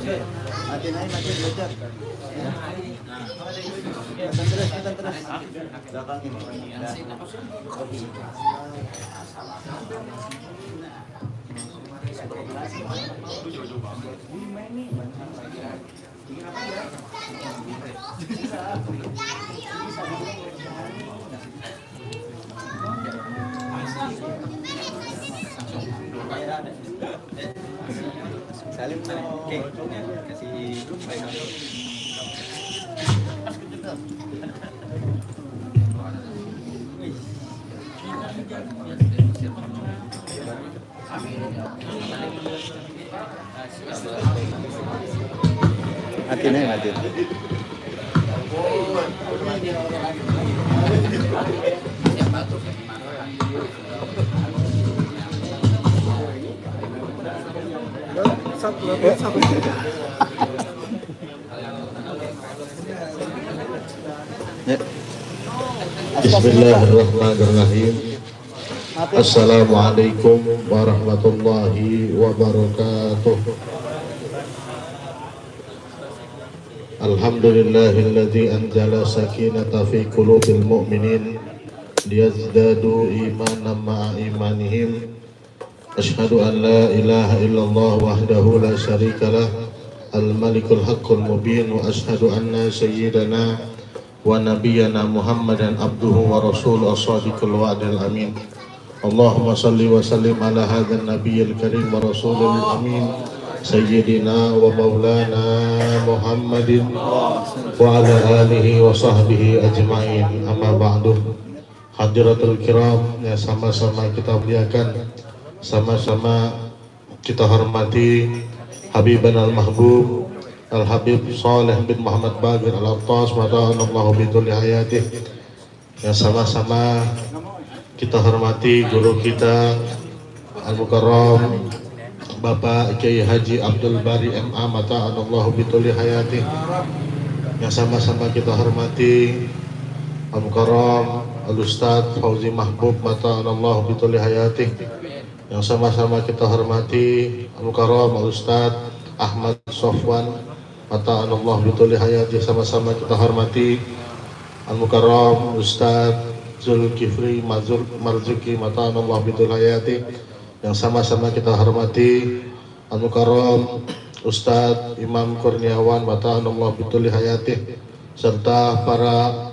Matiin aja, matiin belajar. Terus. Belakangin. Salim kasih matiin aja, matiin. Bismillahirrahmanirrahim. Assalamualaikum warahmatullahi wabarakatuh. Alhamdulillahilladzi anzala sakinata fi qulubil mu'minin liyazdadu imanan ma'a imanihim. Asyhadu an la ilaha illallah wahdahu la syarikalah al-malikul haqqul mubin wa asyhadu anna sayyidana wa nabiyyana Muhammadan abduhu wa rasuluhu as-sadiqul wa'dil amin. Allahumma salli wa sallim ala hadzal nabiyil karim wa rasulil amin sayyidina wa maulana Muhammadin wa ala alihi wa sahbihi ajma'in. Amma ba'du. Hadiratul kiram, ya sama-sama kita muliakan, sama-sama kita hormati Habiban al-Mahbub Al-Habib Saleh bin Muhammad Bagir Al-Attas mada'anallahu bidulli hayatih. Yang sama-sama kita hormati guru kita Al-Mukarram Bapak Kiai Haji Abdul Bari MA mada'anallahu bidulli hayatih. Yang sama-sama kita hormati Al-Mukarram Al-Ustadz Fauzi Mahbub mada'anallahu bidulli hayatih. Yang sama-sama kita hormati Al-Mukarram Al-Ustadz Ahmad Sofwan mata'anallah bituli hayati. Sama-sama kita hormati Al-Mukarram Ustadz Zulkifli Marzuki mata'anallah bituli hayati. Yang sama-sama kita hormati Al-Mukarram Ustadz Imam Kurniawan mata'anallah bituli hayati, serta para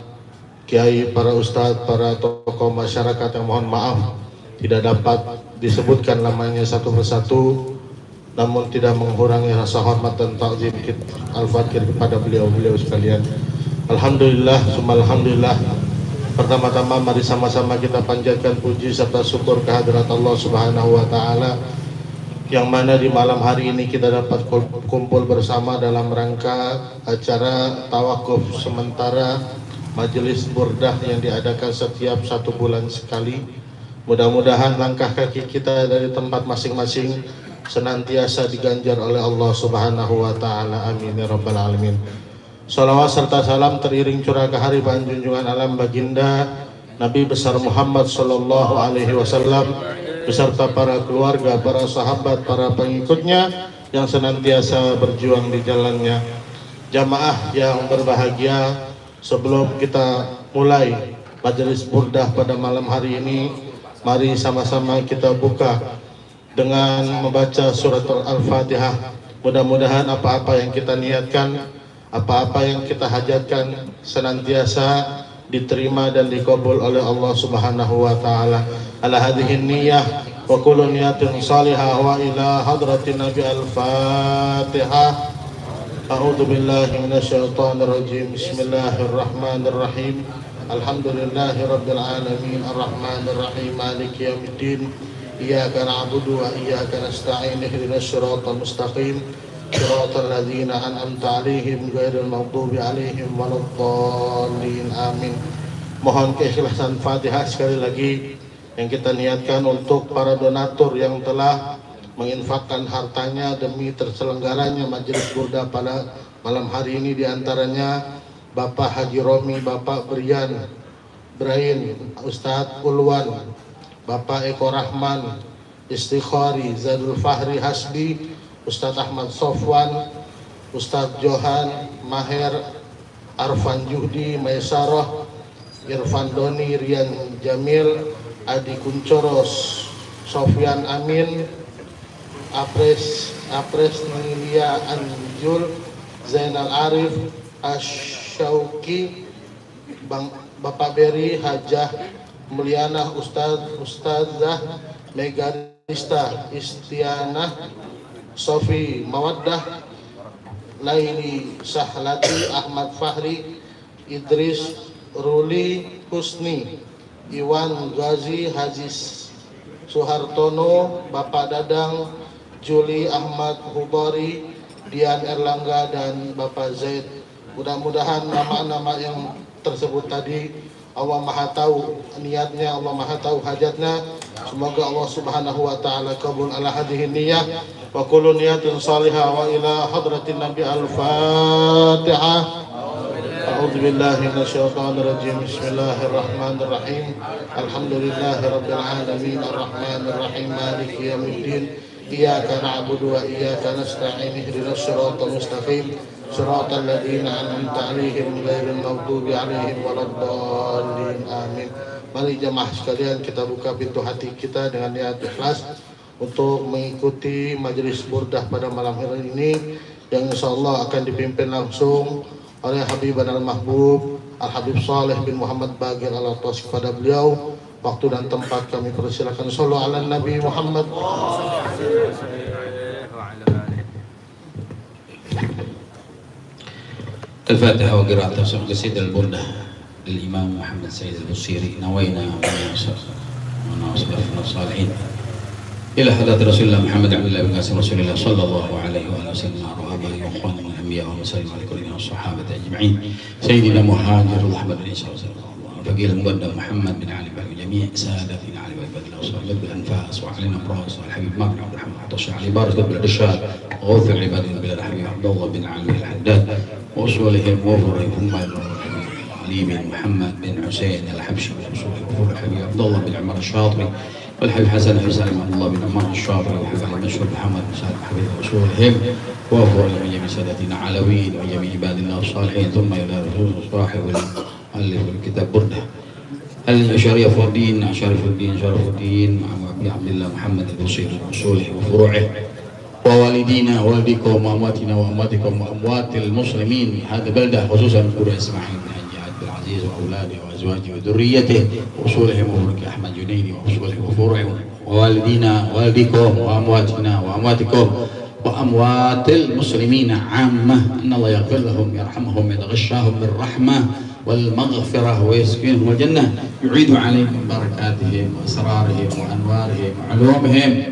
kiai, para ustadz, para tokoh masyarakat yang mohon maaf tidak dapat disebutkan namanya satu persatu, namun tidak mengurangi rasa hormat dan takzim al-fakir kepada beliau-beliau sekalian. Alhamdulillah, summa alhamdulillah. Pertama-tama mari sama-sama kita panjatkan puji serta syukur kehadirat Allah Subhanahu wa taala, yang mana di malam hari ini kita dapat kumpul bersama dalam rangka acara tawakuf sementara majelis burdah yang diadakan setiap 1 bulan sekali. Mudah-mudahan langkah kaki kita dari tempat masing-masing senantiasa diganjar oleh Allah Subhanahu wa taala. Amin ya rabbal alamin. Salawat serta salam teriring curah ke hariban junjungan alam baginda Nabi besar Muhammad sallallahu alaihi wasallam beserta para keluarga, para sahabat, para pengikutnya yang senantiasa berjuang di jalannya. Jamaah yang berbahagia, sebelum kita mulai majelis burdah pada malam hari ini, mari sama-sama kita buka dengan membaca surat Al-Fatihah. Mudah-mudahan apa-apa yang kita niatkan, apa-apa yang kita hajatkan senantiasa diterima dan dikabul oleh Allah Subhanahu wa taala. Ala hadhihi niyyah wa kullu niyatin salihah wa ila hadratin Nabi Al-Fatihah. A'udzu billahi minasyaitonir rajim. Bismillahirrahmanirrahim. Alhamdulillahi rabbil alamin arrahmanir rahim maliki yaumiddin. Iyyaka na'budu wa iyyaka nasta'in ihdinas siratal mustaqim siratal ladzina an'amta 'alaihim ghairil maghdubi 'alaihim waladdallin. Amin. Mohon keikhlasan Fatihah sekali lagi yang kita niatkan untuk para donatur yang telah menginfakkan hartanya demi terselenggaranya majelis burdah pada malam hari ini, diantaranya Bapak Haji Romi, Bapak Brian Brain, Ustadz Ulwan, Bapak Eko Rahman Istikhari, Zadul Fahri Hasbi, Ustadz Ahmad Sofwan, Ustadz Johan, Maher, Arfan Juhdi, Maisarah, Irfan Doni, Rian Jamil, Adi Kuncoros, Sofyan Amin, Apres Nilia Anjul, Zainal Arif, Asyauki, Bapak Beri, Hajah Mulyana, Ustadzah Megarista, Istianah, Sofi Mawaddah, Laili Sahlati, Ahmad Fahri, Idris Ruli Husni, Iwan Gazi, Haji Suhartono, Bapak Dadang, Juli Ahmad Hubari, Dian Erlangga, dan Bapak Zaid. Mudah-mudahan nama-nama yang tersebut tadi Allah Maha tahu niatnya, Allah Maha tahu hajatnya. Semoga Allah Subhanahu wa taala kabul ala hadhihi niyyah wa kullu niyatin salihah wa ila hadratin Nabi al-Fatihah. أعوذ بالله من الشيطان الرجيم بسم الله الرحمن الرحيم الحمد لله رب العالمين الرحمن الرحيم مالك يوم الدين إياك نعبد وإياك نستعين اهدنا الصراط المستقيم صراط الذين أنعمت عليهم غير المغضوب عليهم ولا الضالين آمين. Mari jemaah sekalian kita buka pintu hati kita dengan niat ikhlas untuk mengikuti majelis burdah pada malam hari ini yang insyaallah akan dipimpin langsung oleh Habib Al-Mahbub Al-Habib Saleh bin Muhammad Bagir Al-Atas. Kepada beliau waktu dan tempat kami persilakan. Sallu ala Nabi Muhammad. الفاتحة وقراءة قصيدة البردة للإمام محمد سيد البصيري. نوينا ونصلحنا الصالحين إلى حضرة رسول الله محمد عبد الله بن قاسم رسول الله صلى الله عليه وآله وسلم وآبائه وإخوانه من الأنبياء والمرسلين وعلى كل الصحابة أجمعين. سيدنا مهاجر الأحمد بن عيسى فقيل المقدم محمد بن علي بن جميع سادتنا علي بن بدر وصحبه بالأنفاس وعلينا براس والحبيب مكر عبد الرحمن الطشي علي بارز بن الرشاد غوث العباد بن الحبيب عبد الله بن علي الحداد وأصولهم وفرهم علي بن محمد بن حسين الحبشي وأصولهم وفر الحبيب عبد الله بن عمر الشاطري والحبيب حسن بن سالم عبد الله بن عمر الشاطري والحبيب علي مشهور محمد بن سالم حبيب وأصولهم وفر من جميع سادتنا علويين وجميع عباد الله الصالحين ثم إلى رسول صاحب مؤلف الكتاب بردة شريف الدين عبد الله محمد البصيري وأصوله وفروعه ووالدينا ووالديكم وأمواتنا وأمواتكم وأموات المسلمين في هذه البلدة خصوصا قرى إسماعيل بن حجي عبد العزيز وأولاده وأزواجه وذريته وأصولهم وفروعه أحمد جنيدي وأصوله وفروعه ووالدينا ووالديكم وأمواتنا وأمواتكم وأموات المسلمين عامة أن الله يغفر لهم يرحمهم يتغشاهم بالرحمة والمغفرة ويسكنهم الجنة يعيد عليهم بركاتهم وأسرارهم وأنوارهم وعلومهم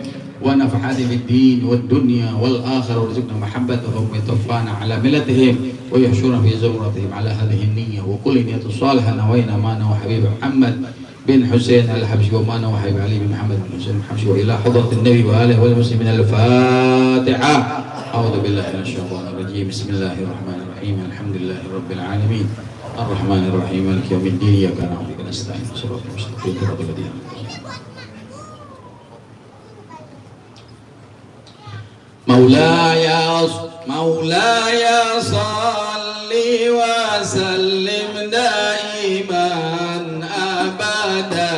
ونفحاتهم الدين والدنيا والآخرة ويرزقنا محبتهم ويتوفانا على ملتهم ويحشرنا في زمرتهم على هذه النية وكل نية صالحة نوينا ما نوى حبيب محمد بن حسين الحبشي وما نوى حبيب علي بن محمد بن حسين الحبشي وإلى حضرة النبي وآله والمسلمين. الفاتحة. أعوذ بالله من الشيطان الرجيم بسم الله الرحمن الرحيم الحمد لله رب العالمين الرحمن الرحيم مالك يوم الدين إياك نعبد وإياك نستعين صراط المستقيم صراط الذين مولاي صل وسلم دائما أبدا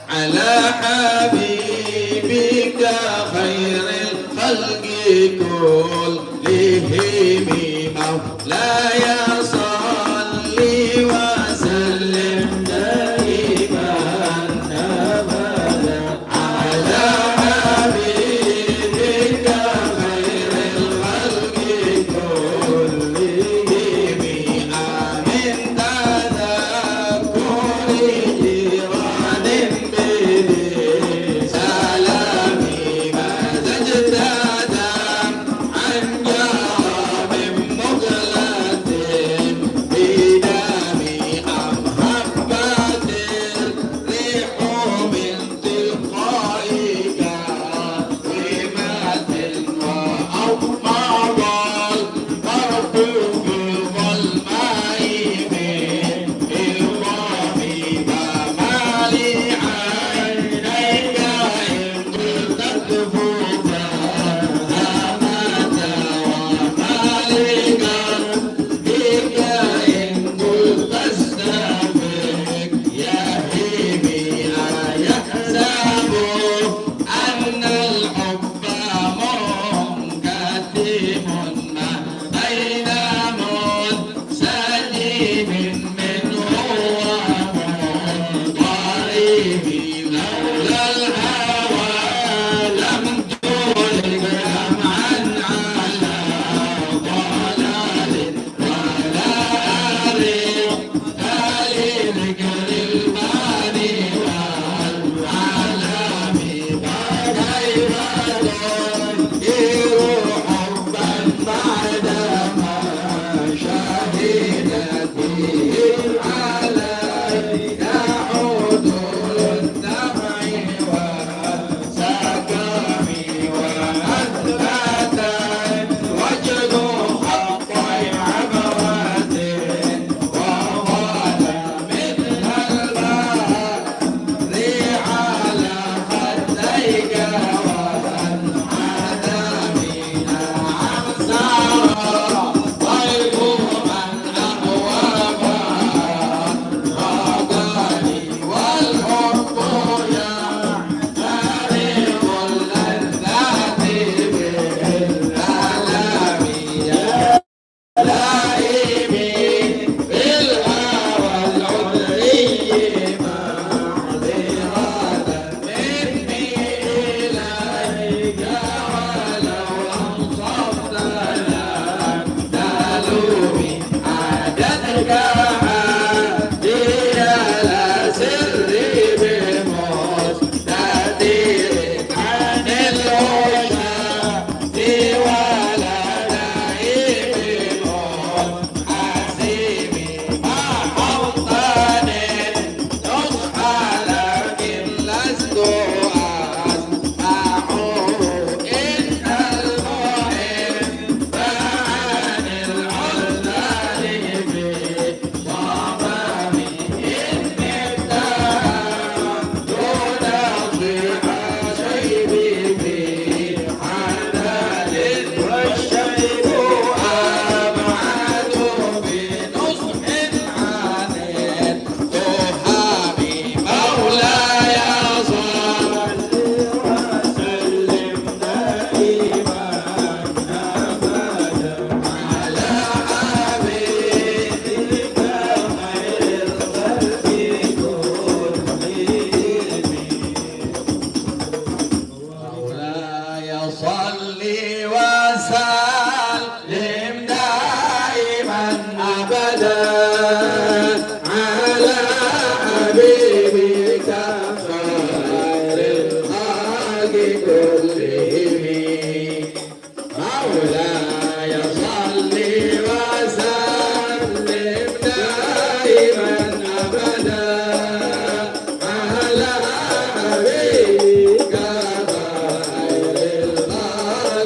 على حبيبك خير الخلق كلهم. مولاي صل وسلم دائما أبدا على حبيبك خير الخلق كلهم. آمين تذكر جيران بذي سلامي ما زجت عن جار مغلة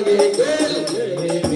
Habibi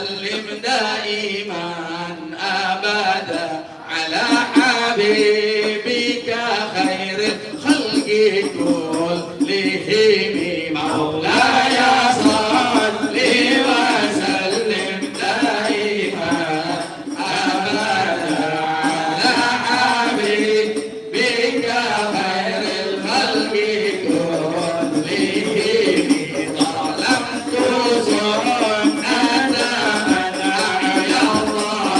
وسلم دائما أبدا على حبيبك خير الخلق كلهم مولاي صل وسلم دائما أبدا على حبيبك خير الخلق كلهم ظلمت سنة من أحيا الله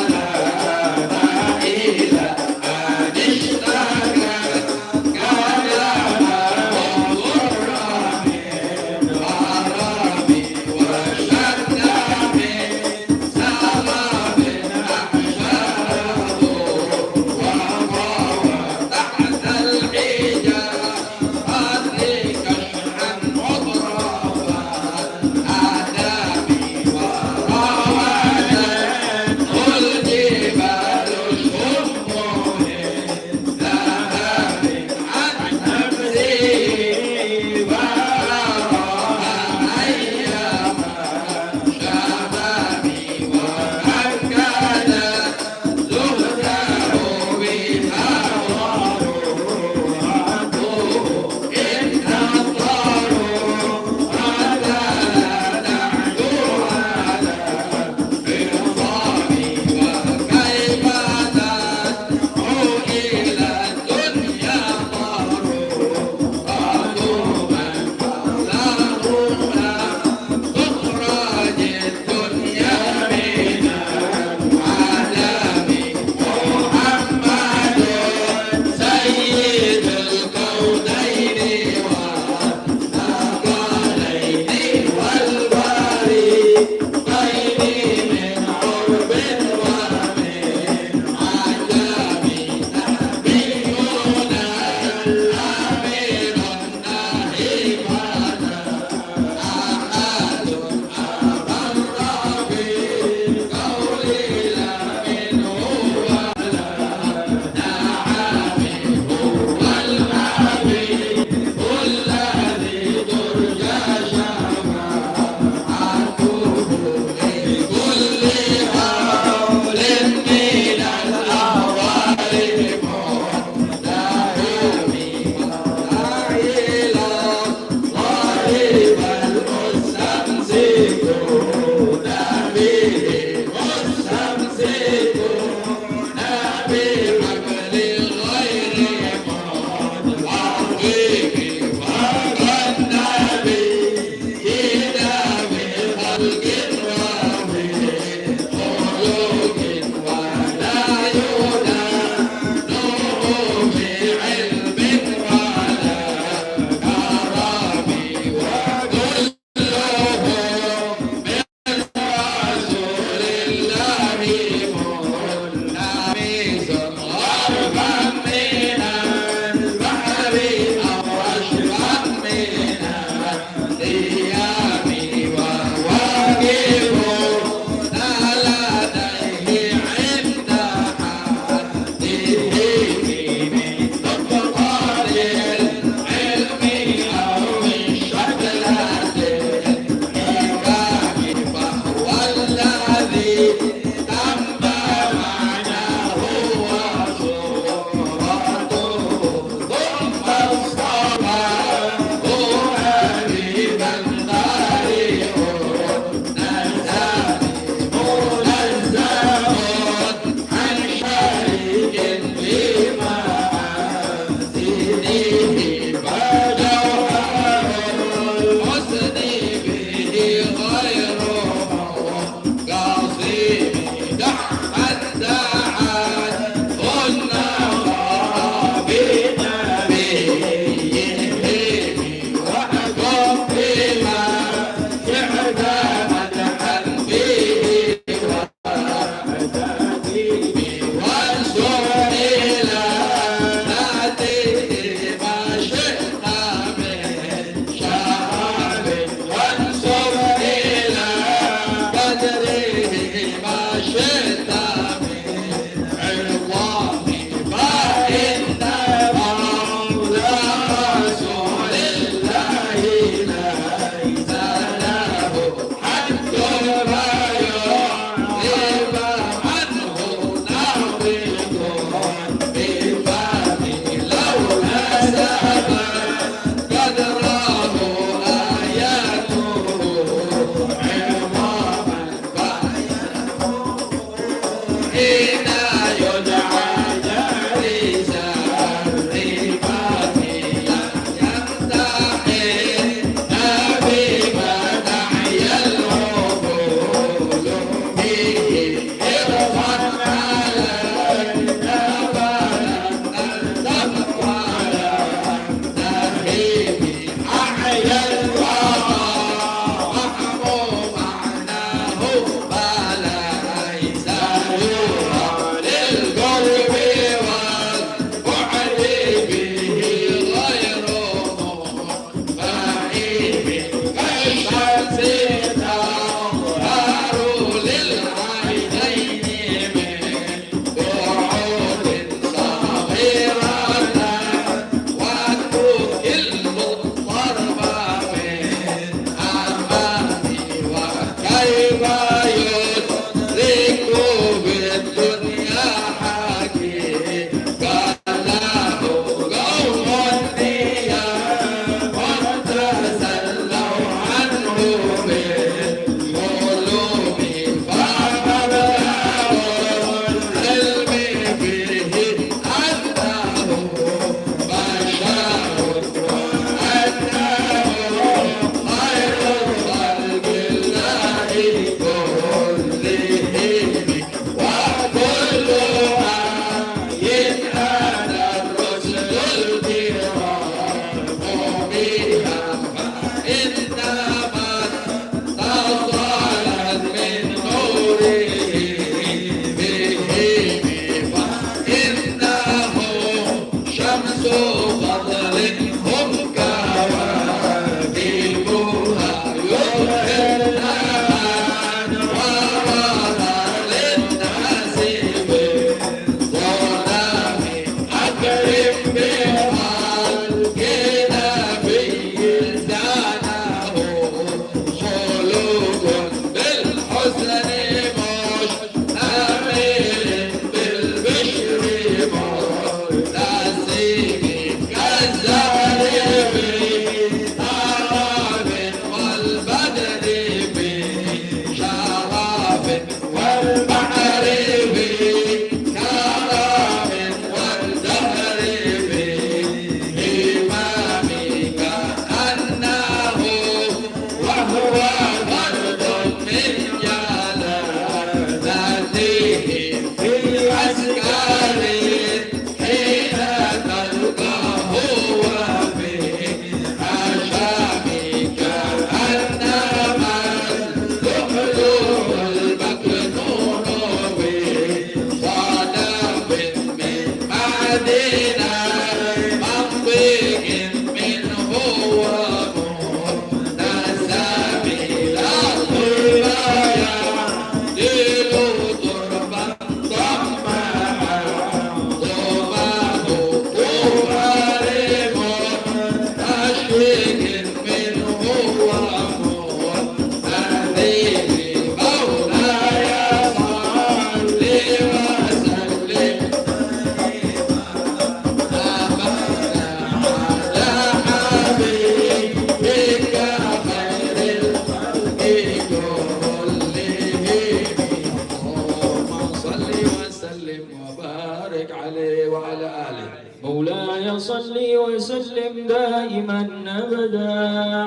مولاي صل وسلم دائما أبدا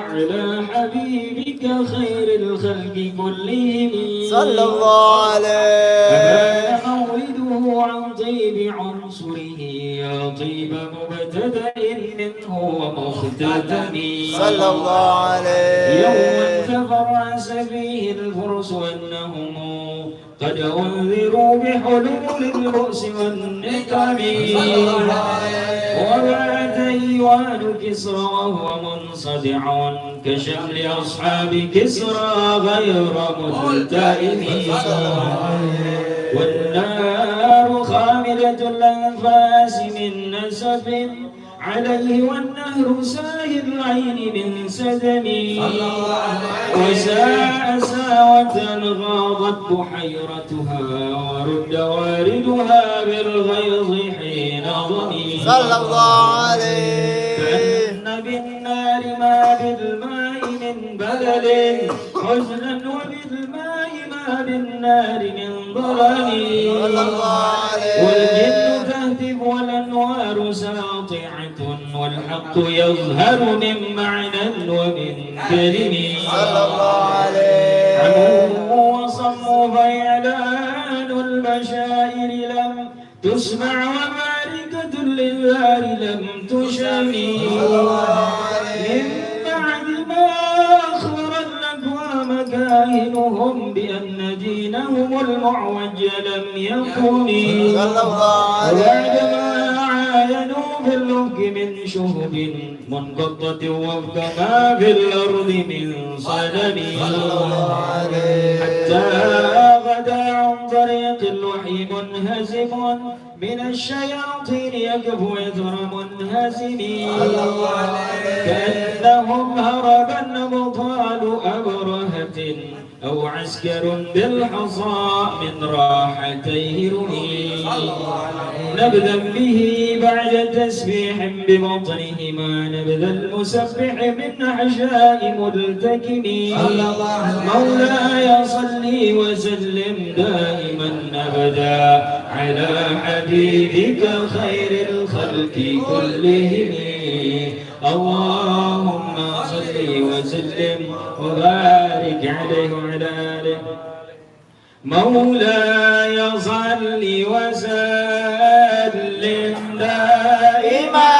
على حبيبك خير الخلق كلهم صلى الله عليه. أبان مولده عن طيب عنصره يا طيب مبتدأ منه ومختتم صلى الله عليه. يوما تفرس فيه الفرس أنهم قد أنذروا بحلول البؤس والنقم وبعد إيوان كسرى وهو منصدع كشمل أصحاب كسرى غير ملتئم والنار خاملة الأنفاس من نسف عليه والنهر ساهي العين من سدم وساء ساوة غاضت بحيرتها ورد واردها بالغيظ حين ضمي صلى الله عليه. كأن بالنار ما بالماء من بلل حزنا وبالماء ما بالنار من ظلم صلى الله عليه والجن تهتف والأنوار ساطعة والحق يظهر من معنى ومن كلم صلى الله عليه عمو وصم فإعلان البشائر لم تسمع ومعركة للذار لم تشمي من بعد ما أخبر الأكوام كاهنهم بأن دينهم المعوج لم يكن صلى الله عليه وبعدما عاينوا في اللفق من شهب منقطة وفق ما في الأرض من صدم حتى غدا عن طريق الوحي منهزم من الشياطين يقف ويثر منهزم كأنهم هربا أبطال أبرهة أو عسكر بالحصى من راحتيه رمي نبذا به بعد تسبيح ببطنهما نبذ المسبح من أحشاء ملتكم مولاي صلي وسلم دائما أبدا على حبيبك خير الخلق كلهم اللهم صل وسلم وبارك عليه وعلى آله مولاي صل وسلم دائما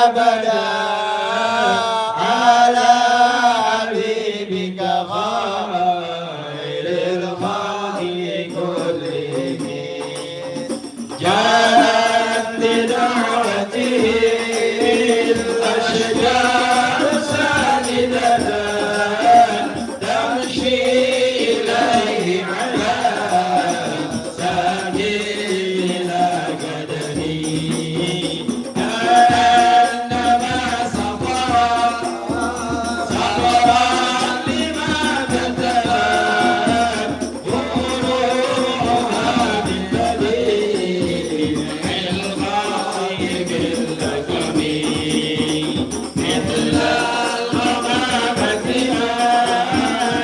أبدا على حبيبك خير الخلق كلهم جاءت لدعوته الأشجار ساجدة تمشي إليه على سبيل قدمي كأنما صبرا لما كتبت فروعها بالدليل الغايب باللقم مثل الغمامة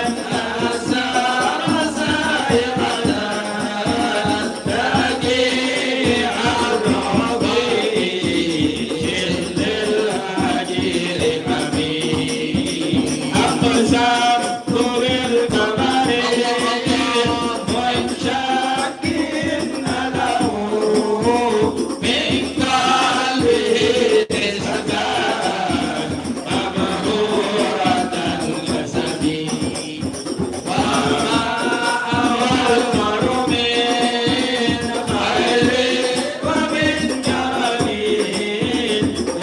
أن أسار سائقة تجيء الرضيع للهجير حميد أقسمت بالقمر وانشق له من قلبه سكان مبرورة الجسد وما أول من خير ومن كرم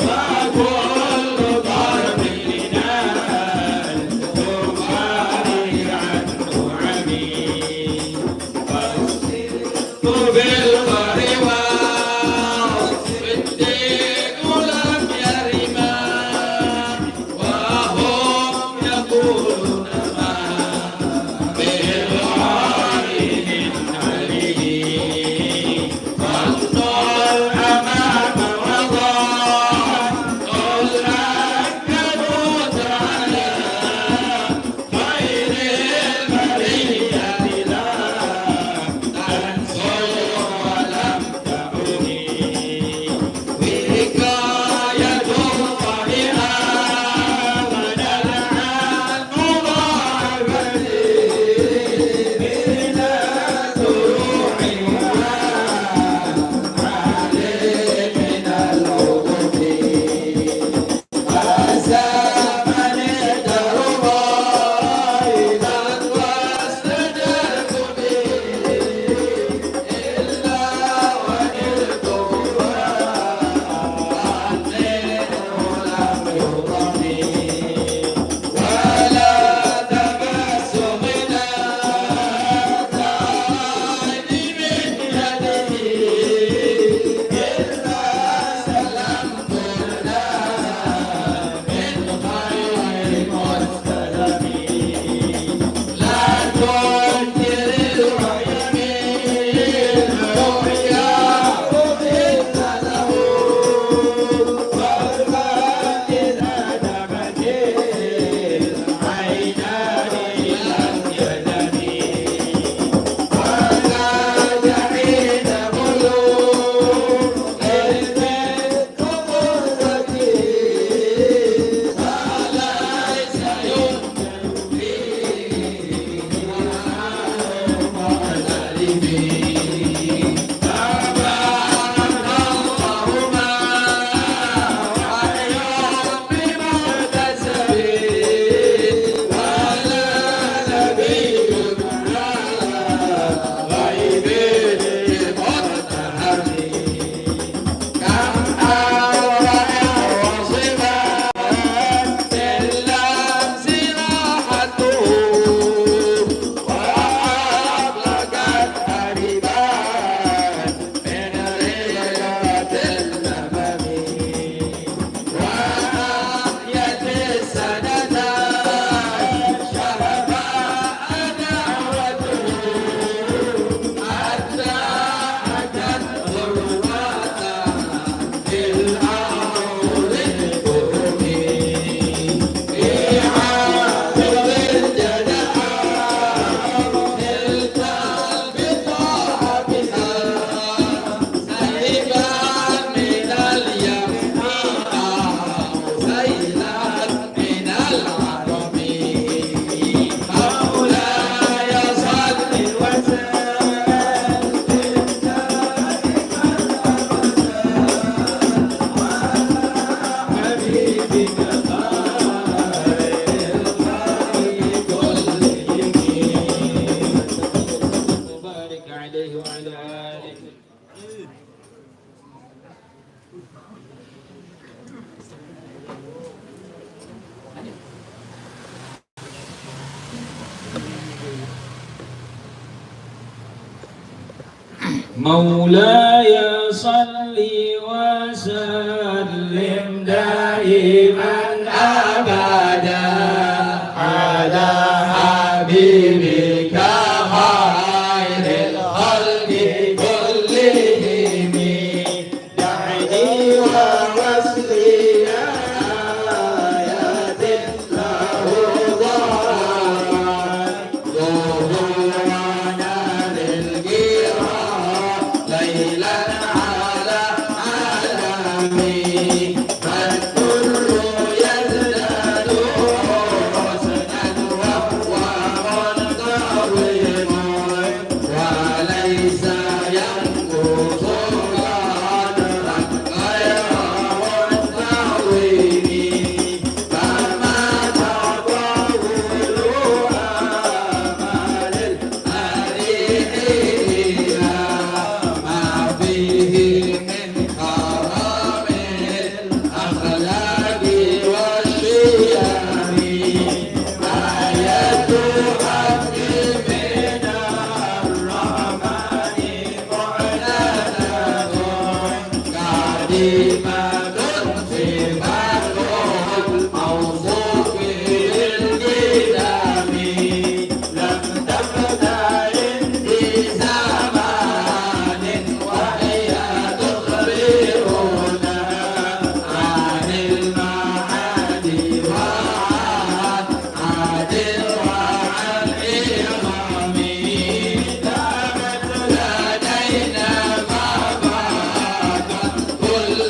وكل ضرب ينال ثم عنه عميد فاصرت بالبر والصديق لم يرما وهم يقولون ما بالغار من علي فانظر أمام وضع قل أكدوا تعالى خير البرية لا تنصر عليه وعلى آله. مولاي صل وسلم دائما أبدا على حبيبك خير الخلق كلهم دعني ووصلي آيات له ضرعت ظهورنا للقراء ليلا على عالمي فالكل يزداد حسنا وهو منتظم وليس ينقص قدرا غير منتظم فما تطول آمال الأريحين ما فيه من كرم الأخلاق والشيم آية حق من الرحمن معلنة قديمة صفات الموصوف بالقدم لم تبدأ عندي زمان وهي تخبرنا عن المعاني وعن عادل وعن إمام دامت لدينا مبادا كل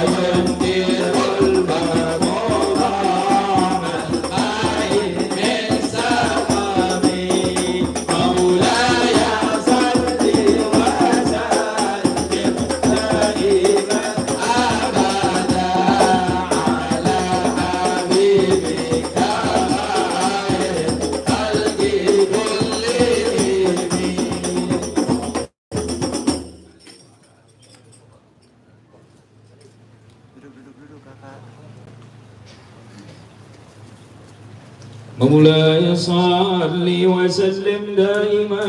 ينكر المغمور الحي من سقمي مولاي صل وسلم دائما أبدا على حبيبك خير خلق كلهم. مولاي صل وسلم دائما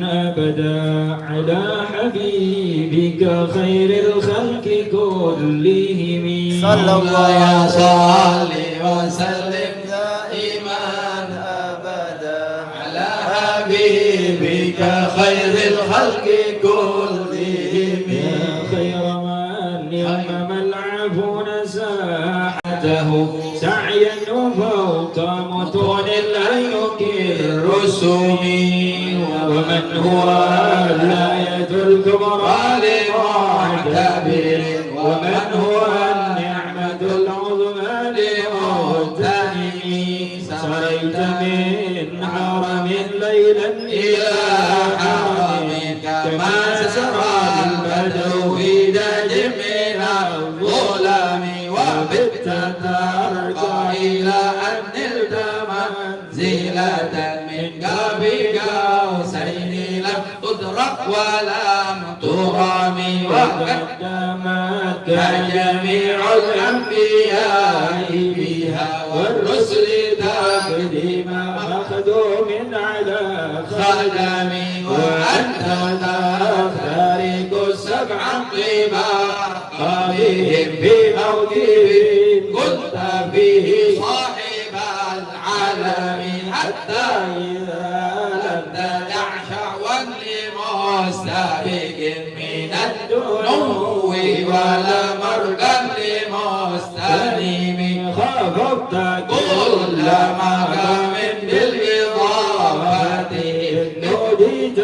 أبدا على حبيبك خير الخلق كلهم. صلى الله مولاي صل وسلم دائما أبدا على حبيبك خير الخلق كلهم. يا خير من يمم العفو ساحته سعيا فوق متون الأيك الرسوم ومن هو الآية الكبرى لمعتبر ومن هو النعمة العظمى لمغتنم. سريت من حرم ليلا إلى حرم كما سرى البدر في دج من الظلم وبت ترقى إلى أن نلت منزلة من قاب قوسين لم تدرك ولم ترم وقدمتك جميع الأنبياء بها والرسل تقديما مخدوم على خدم وأنت تفترق السبع طباقا بهم في موكبهم كنت فيه صاحب العالم حتى إذا لم تدع شعوا لمستبق من الدنو ولا مرقا لمستنيم خفضت كل مقام بالإضافة نوديت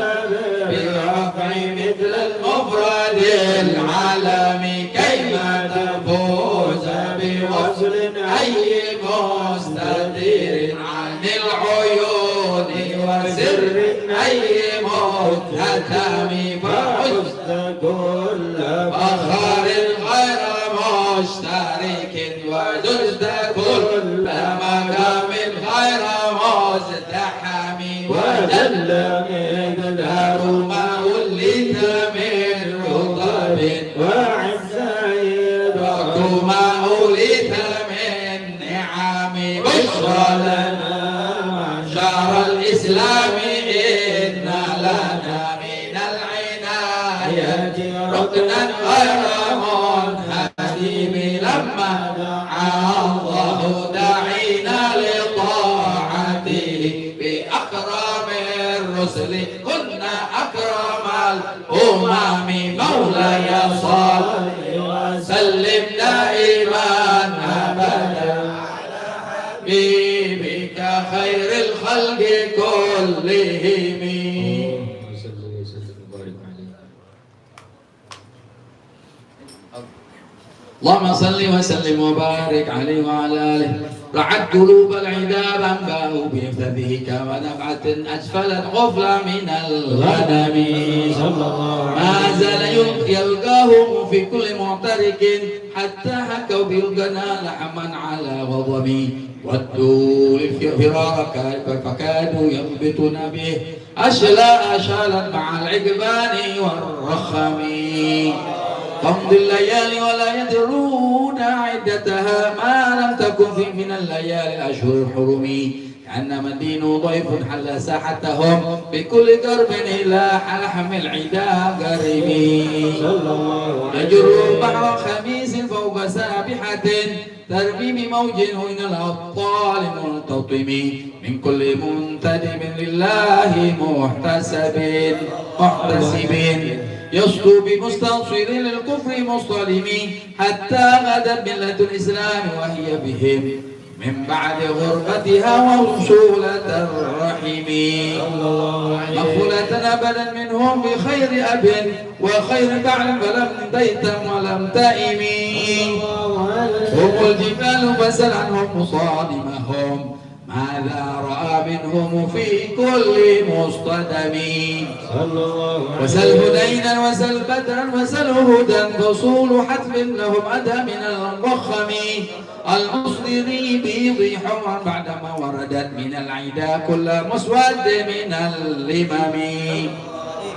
بالرفع مثل المفرد العالم كيما تفوز بوصل أي مستدير عن العيون وسر أي متهتم فحزت كل فخر غير مشترك وجزت كل مقام غير مزدحم وجل مقدار ما وليت من رطب وعز يدرك ما وليت من نعم بشرى لنا شهر الإسلام إن لنا من العناية ركنا غير منهدم لما دعا الله داعينا لطاعته بأكرم الرسل كنا أكرم الأمم مولاي صل وسلم دائما أبدا على حبيبك خير الخلق كلهم. اللهم صل وسلم وبارك عليه وعلى آله. رعت قلوب العذاب أنباء بفمه كونفعة أسفلت غفلة من الغنم. ما زال يلقاهم في كل معترك حتى حكوا بالقنا لحما على غضبي ودوا فرارك فكادوا ينبتون به أشلاء شالت مع العقبان والرخم. تمضي الليالي ولا يدرون عدتها ما لم تكن في من الليالي الأشهر الحرم. كأنما الدين ضيف حل ساحتهم بكل قرب إلى لحم العدا قريبين. يجر بحر خميس فوق سابحة ترمي بموج من الأبطال ملتطم من كل منتدب لله محتسب يصدو بمستنصر للكفر مصطلمين حتى غدت ملة الإسلام وهي بهم من بعد غربتها ووصولة الرحم. مغفولة أبدا منهم بخير أب وخير بعل فلم تيتم ولم تئم. هم الجبال فسل عنهم مصادمهم ماذا رأى منهم في كل مصطدم وسل هدينا وسل بدرا وسل هدى فصول حتم لهم أدى من المضخم المصدر بيض حمرا بعدما وردت من العدا كل مسود من اللمم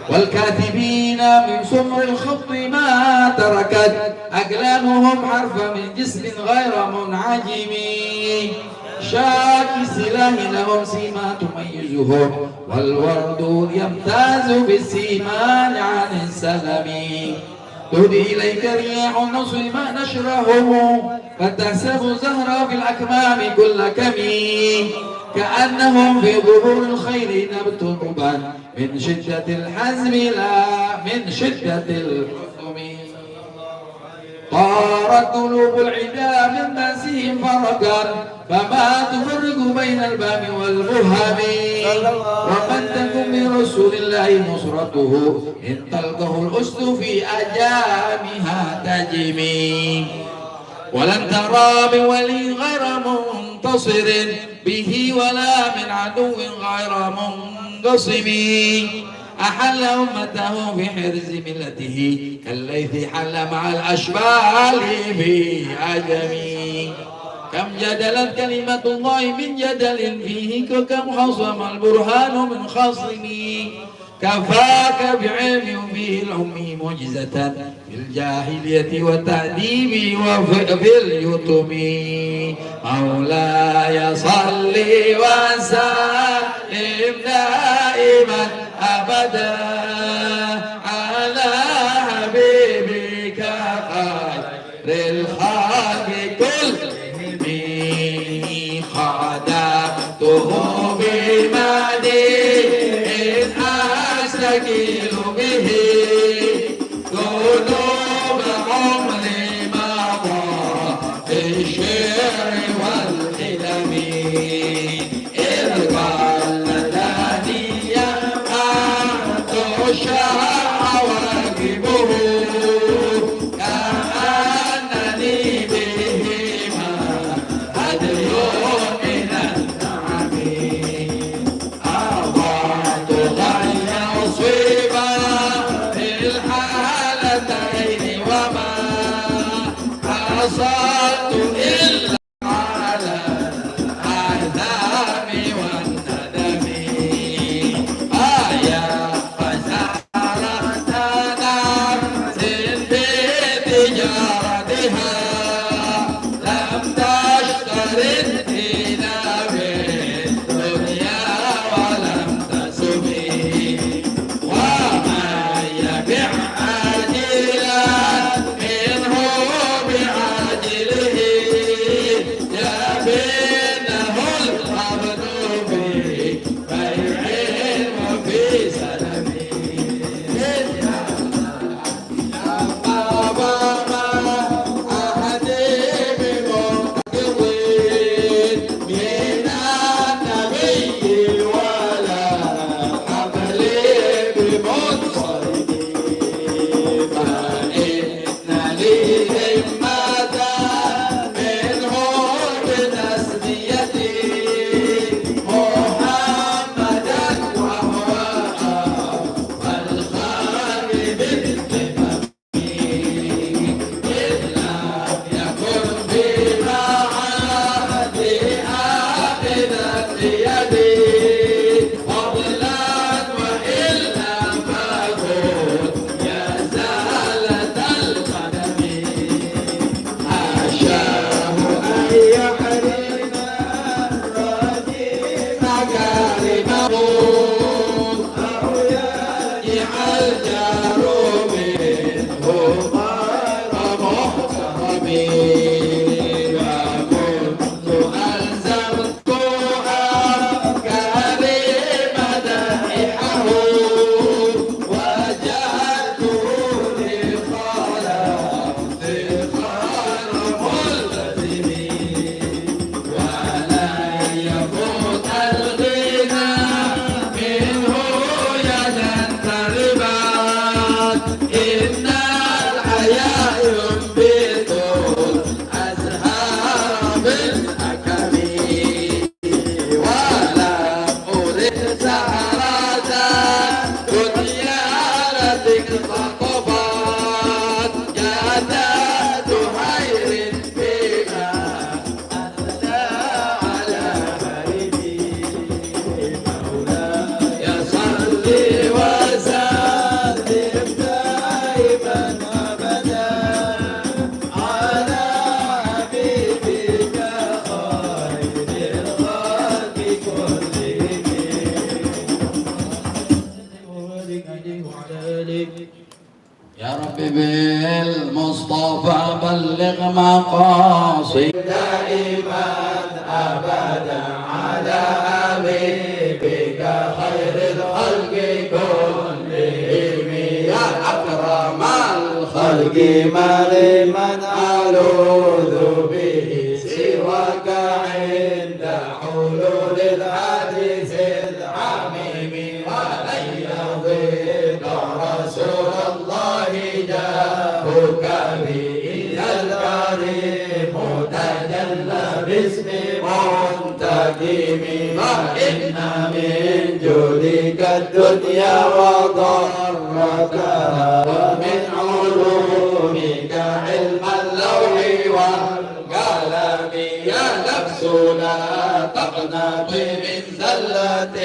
والكاتبين من سمر الخط ما تركت أقلامهم حرفا من جسم غير منعجم شاك السلاح لهم سيما تميزهم والورد يمتاز بالسيمان عن السلم تهدي إليك رياح النصر ما نشرهم فتحسب زهرا في الأكمام كل كمين كأنهم في ظهور الخير نبت ربا من شدة الحزم لا من شدة الحزم طارت قلوب العدا من بأسهم فرقا فما تفرق بين البام والمبهم ومن تكن من رسول الله نصرته إن تلقه الأسد في أجامها تجمي ولن ترى من ولي غير منتصر به ولا من عدو غير منقسم أحل أمته في حرز ملته كالليث حل مع الأشبال في عجمي كم جدلت كلمة الله من جدل فيه كم خصم البرهان من خصمي كفاك بعلم به الأمي معجزة في الجاهلية والتأديب وفي اليتم مولاي صل وسلم دائما أبدا على حبيبك خير الخلق كلهم خدمته بمدين أستقيل به ذنوب عمري مضى في الشعر والحلم إذ قلدني أنت الشرع واجبه كأنني بهما هدي من النعم أضعت غير صيبا في الحالتين وما حصلت إلا على العذاب والندم يا خسارة نفس بتجارتها لم تشترط إلى بالدنيا ولم تسبي ومن يبع عاجلا منه بعاجله يبينه العبد في بيع وفي سلم إن الحياة ينبت بلغ مقاصد دائما أبدا على حبيبك خير الخلق كلهم يا أكرم الخلق ما لمن ألوذ به سواك عند حلول الحديث العميم ولن يضيق رسول الله جاهك بإذا الكريم تجلى باسم منتقم فإن من جودك الدنيا وضرتها ومن علومك علم اللوح والقلم يا نفس لا تقنطي من زلة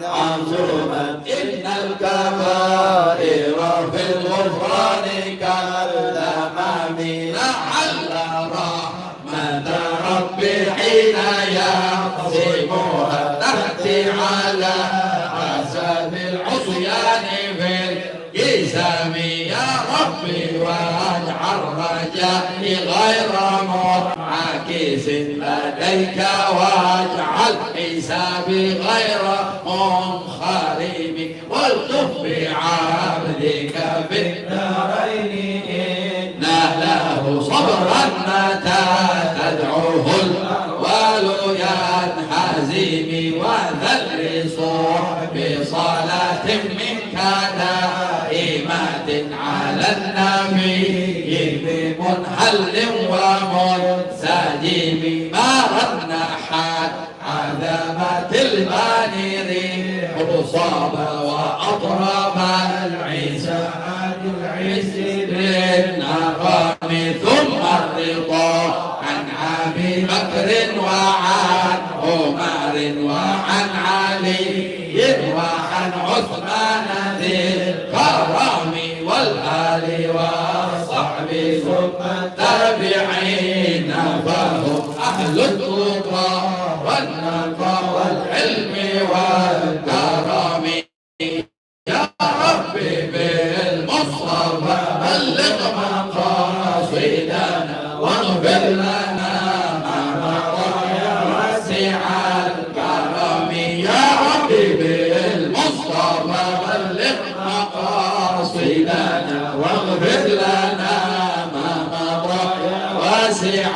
عظوما إن الكبائر في الغفران كالأمام لعل رحمة ربي حين يقسمها تأتي على حسب العصيان في الجسم يا ربي واجعل رجائي غير معاكس لديك واجعل حسابي غير منخرم والطف بعبدك في الدارين إن له صبرا متى تدعوه الأول ينحزم وذل صحب صلاة منك دائمة على النبي بمنحل ومنسجم ما رنحت عذبت المانير مصاب وأضرب العيسى العز بالنغم ثم الرضا عن أبي بكر وعن عمر وعن علي وعن عثمان ذي الكرم والآل والصحب ثم التابعين فهم أهل التقى والنقى والعلم والكرم يا ربي بالمصطفى بلغ مقاصدنا واغفر لنا ما مضى يا واسع الكرم يا ربي بالمصطفى بلغ مقاصدنا واغفر لنا ما مضى يا واسع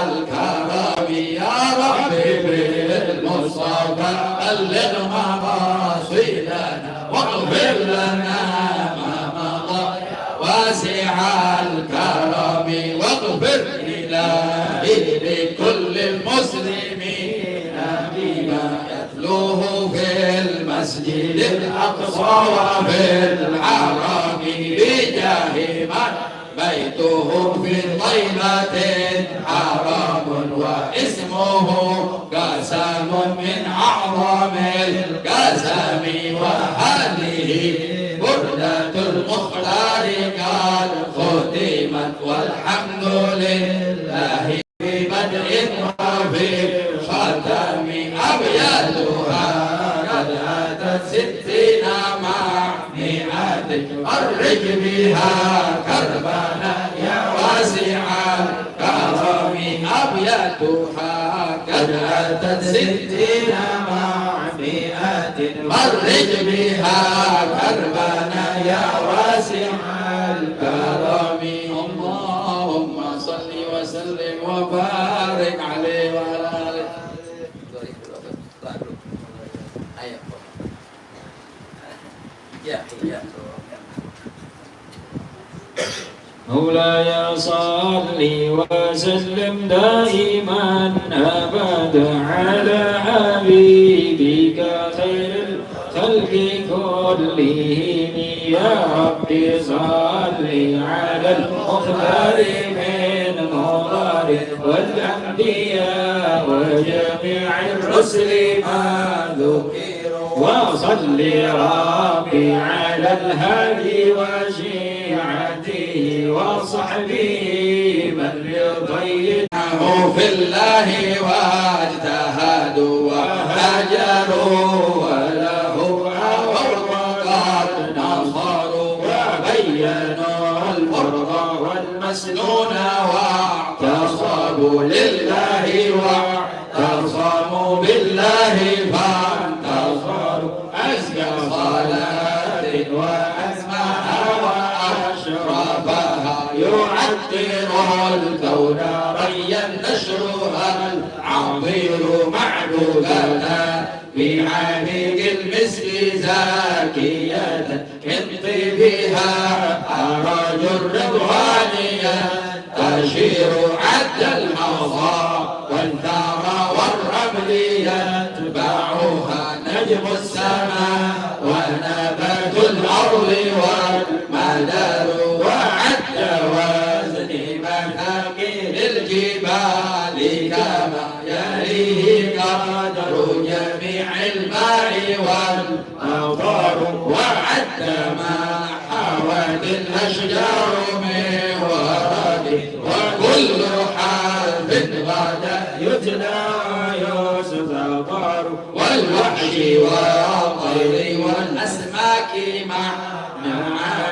الكرم يا ربي بالمصطفى بلغ مقاصدنا واغفر لنا ما مضى واسع الكرم واغفر إلهي لكل المسلمين بما يتلوه في المسجد الأقصى وفي الحرم بجاه من بيته في طيبة حرام واسمه قسم من أعظم القسم وهذه بردة المختار قد ختمت والحمد لله ببدء وفي ختم أبياتها قد أتت 60 مع 100 أرج بها كربنا يا واسع الكرم أبياتها قد أتت 60 مع 100 فرج بها كربنا يا واسع الكرم اللهم صل وسلم وبارك عليه وعلى آله. مولاي صل وسلم دائما أبدا على حبيبك خير الخلق كلهم يا ربي صل على المختار من مضار والأنبياء وجميع الرسل ما ذكروا وصل ربي على الهادي وشيعته وصحبه من يطيعه في الله واجتهدوا وهاجروا وله أوقات نصروا وبينوا الفرق والمسجد مسنونا واعتصموا لله واعتصموا بالله فانتصروا أزكى صلاة وأسماها وأشرفها يعطر الكون ريا نشرها العظير معدودنا بعميق المسك زاكية من طيبها أراج الرضوانية تشير عد الموضى والثرى والرمل يتبعها نجم السماء ونبات الأرض والمدار وعد وزن مثاقيل الجبال كما يليه قدر جميع الماء والأمطار وعد ما حوت الأشجار من ورد وكل حرف غدا يتلى يوسف الطار والوحش والطير والأسماك مع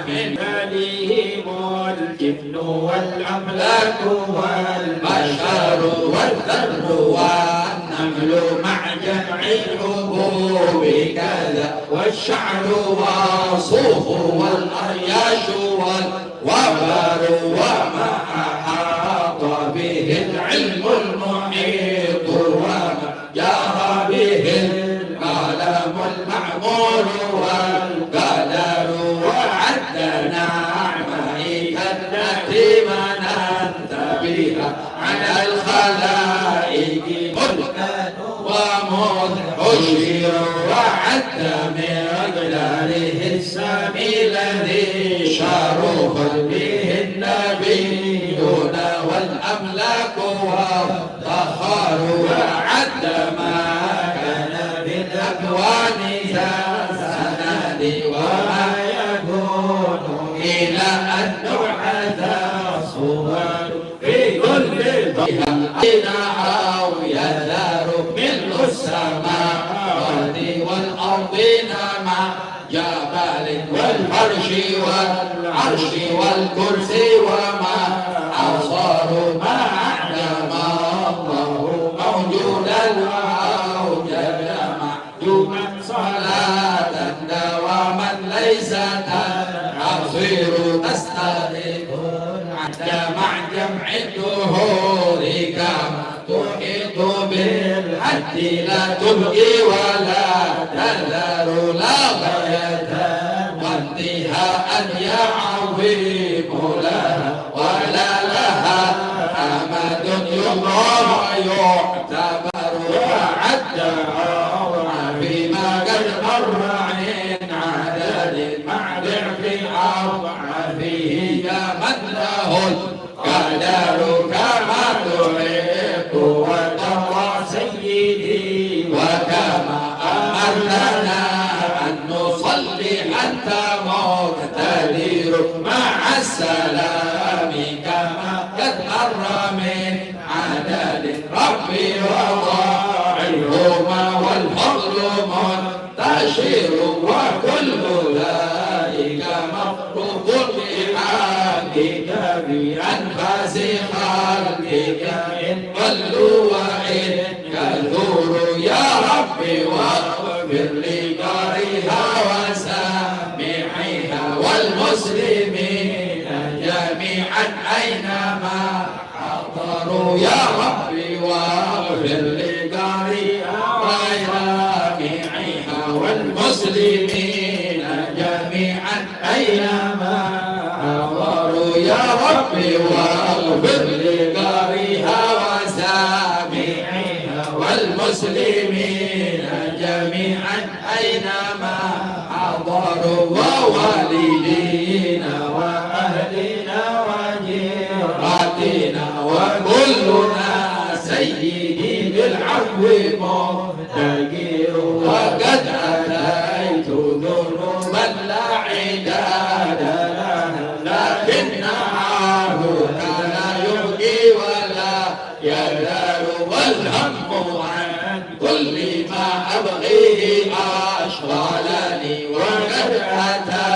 من بنيهم الجبن والأملاك والبشر والذر والنمل مع جمع الحبوب كذا والشعر والصوف والأرياش والوبر وما أحاط به العلم المحيط وما جرى به القلم المعمول والقدر وعد نعمائك التي مننت بها على الخلائق ملكا ومذ وعد مقداره السامي الذي شرف به النبيون والأملاك والطهار وعد ما كان بالأكوان سند وما يكون إلى أن نبعث صور في كل ضيها أو يذار ملء السماوات والأرضين مع جبال والفرش والعرش والكرسي وما أصار ما أعلم الله موجودا وأوجد معدوما صلاة دواما ليس تعصير تستغرق مع جمع الدهور كما تحيط بالحد لا تبقي ولا تذر لا غاية وانتهاء يا عظيم لها ولا لها أمد يضرب ويعتبر وعد فيما قد مر عن عدد مع ضعف أضعافه يا من له القدر كما تحب وترى سيدي وكما أمرنا أن نصلي أنت مقتدر مع السلام كما قد مر من عدد ربي وضاعهما والفضل منتشر وكل ذلك مفروض بحقك بأنفاس خلقك إن قلوا وإن كثروا يا ربي واغفر لقارئها وسامعيها والمسلمين جميعا أينما حضروا يا ربي واغفر لقارئها وسامعيها والمسلمين جميعا أينما حضروا يا ربي واغفر لقارئها وسامعيها والمسلمين جميعا أينما حضروا ووالدينا وأهلنا وجيراتنا وكلنا سيدي بالعفو مهتجر وقد أتيت ذنوبا لا عداد لها لكن عهدك لا يبكي ولا يزال والهم عن كل ما أبغيه أشغلني وقد أتى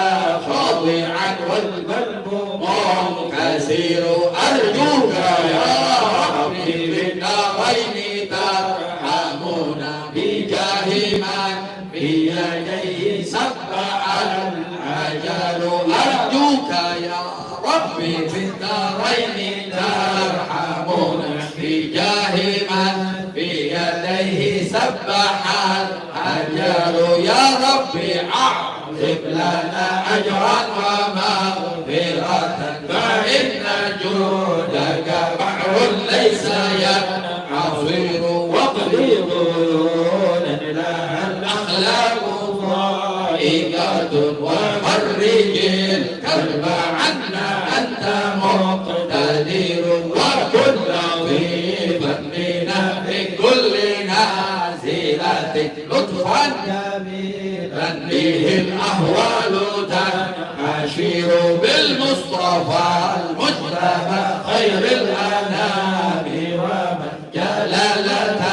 خاضعا والقلب منكسر أسير أرجوك يا ربي بالدارين ترحمنا بجاه من بيديه سبح الأجل أرجوك يا ربي بالدارين ترحمنا بجاه من بيديه سبح الأجل يا ربي أعظم لنا أجرا ومغفرة فإن جودك بحر ليس يعصر واقضي ظنونا الأخلاق ضائقة وفرج الكرب عنا أنت مقتدر وكن لطيفا بنا في كل نازلة لطفا جميلا به الأهوال تنحشر بالمصطفى المجتبى خير الأنام ومن جلالة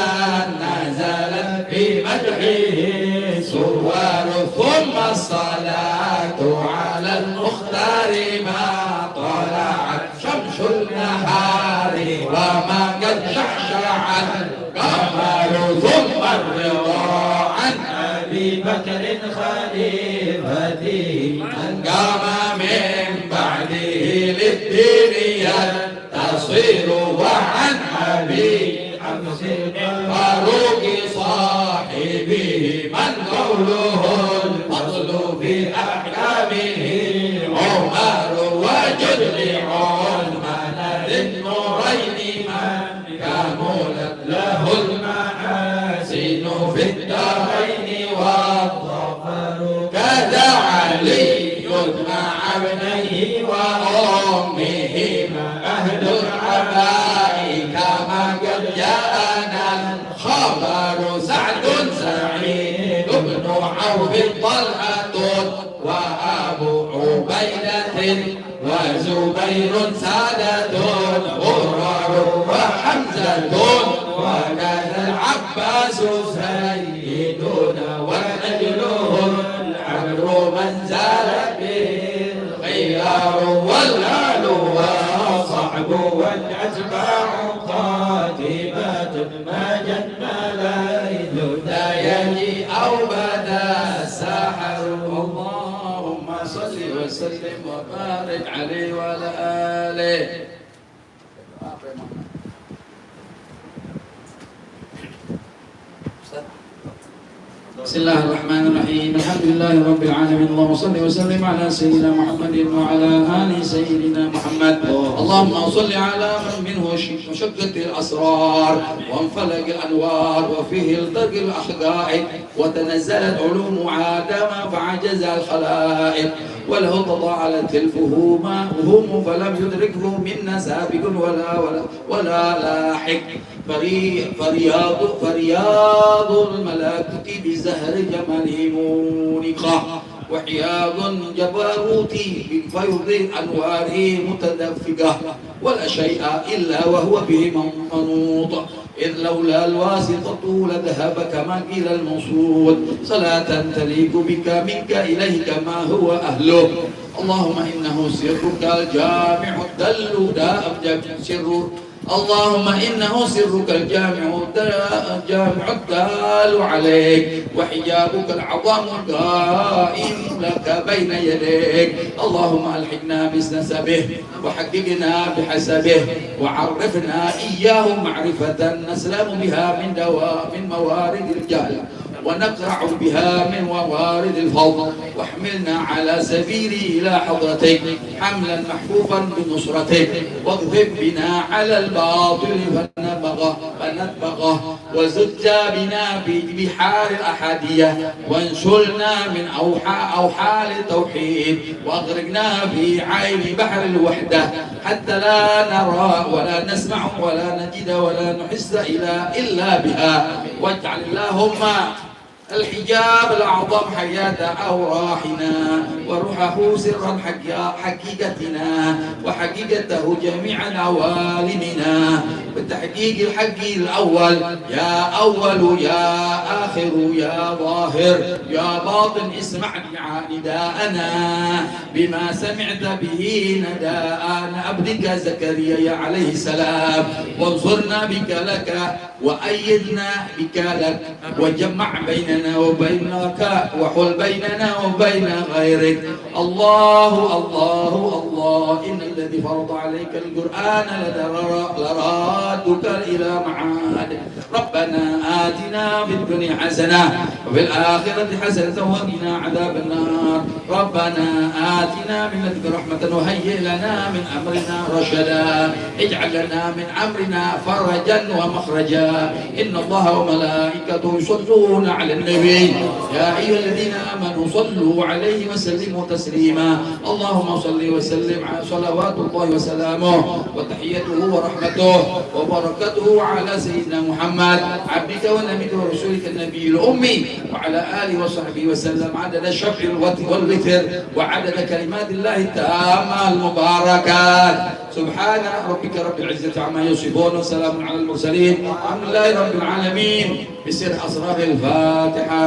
نزلت في مدحه سوار ثم الصلاة على المختار ما طلعت شمس النهار وما قد شعشع القمر ثم الرضا عن أبي بكر خليفته من قام من بعده للدين ينتصر وعن أبي حفص الفاروق صاحبه من قوله الفضل في أحكامه عمر وجد عثمان ذي النورين من كملت له المحاسن في الدارين والظفر كذا علي مع ابنيه وأمهما أهل العباء كما قد جاءنا الخبر سعد سعيد بن عوف طلحة وأبو عبيدة وزبير سادة غرر وحمزة وكذا العباس سيدنا ونجله العبر من زال به الخيار والآل والصحب والأتباع قاتبات ما جن ليل يجي أو بدا الساحر اللهم صل وسلم وبارك عليه وعلى آله. بسم الله الرحمن الرحيم الحمد لله رب العالمين اللهم صل وسلم على سيدنا محمد وعلى آل سيدنا محمد اللهم صل على من منه شقت الأسرار وانفلق الأنوار وفيه التقى الأحقائق وتنزلت علوم آدم فعجز الخلائق وله تضاعلت الفهوم فلم يدركه منا سابق ولا لاحق فرياض الملائكة بزهر جماله مونقة وحياض جبروتي بفيض أنواره متدفقة ولا شيء إلا وهو به منوط إذ لولا الواسطة لذهب كما قيل الموصول صلاة تليق بك منك إليه كما هو أهله اللهم إنه سرك الجامع الدل داء سر اللهم إنه سرك الجامع الدال عليك وحجابك العظام القائم لك بين يديك اللهم ألحقنا بنسبه وحققنا بحسبه وعرفنا إياه معرفة نسلم بها من موارد الجهل ونقرع بها من موارد الفضل واحملنا على سبيله إلى حضرتك حملا محفوفا بنصرتك واغضب بنا على الباطل فنتبغه وزج بنا بحار الأحادية وانشلنا من أوحال التوحيد واغرقنا في عين بحر الوحدة حتى لا نرى ولا نسمع ولا نجد ولا نحس إلا بها واجعل اللهم الحجاب الأعظم حياة أوراحنا وروحه سرا حقيقتنا وحقيقته جميع عوالمنا بتحقيق الحق الأول يا أول يا آخر يا ظاهر يا باطن اسمع نداءنا بما سمعت به نداء عبدك زكريا عليه السلام وانصرنا بك لك وأيدنا بك لك وجمع بيننا وبينك وحل بيننا وبين غيرك الله الله الله إن الذي فرض عليك القرآن لرادك إلى معاد ربنا آتنا في الدنيا حسنة وفي الآخرة حسنة وقنا عذاب النار ربنا آتنا من لدنك رحمة وهيئ لنا من أمرنا رشدا اجعل لنا من أمرنا فرجا ومخرجا إن الله وملائكته يصلون على النبي يا أيها الذين آمنوا صلوا عليه وسلموا تسليما اللهم صل وسلم على صلوات الله وسلامه وتحيته ورحمته وبركته على سيدنا محمد عبدك ونبيك ورسولك النبي الأمي وعلى آله وصحبه وسلم عدد الشفع والوتر وعدد كلمات الله التامة المباركات سبحان ربك رب العزة عما يصفون وسلام على المرسلين الحمد لله رب العالمين بسر أسرار الفاتحة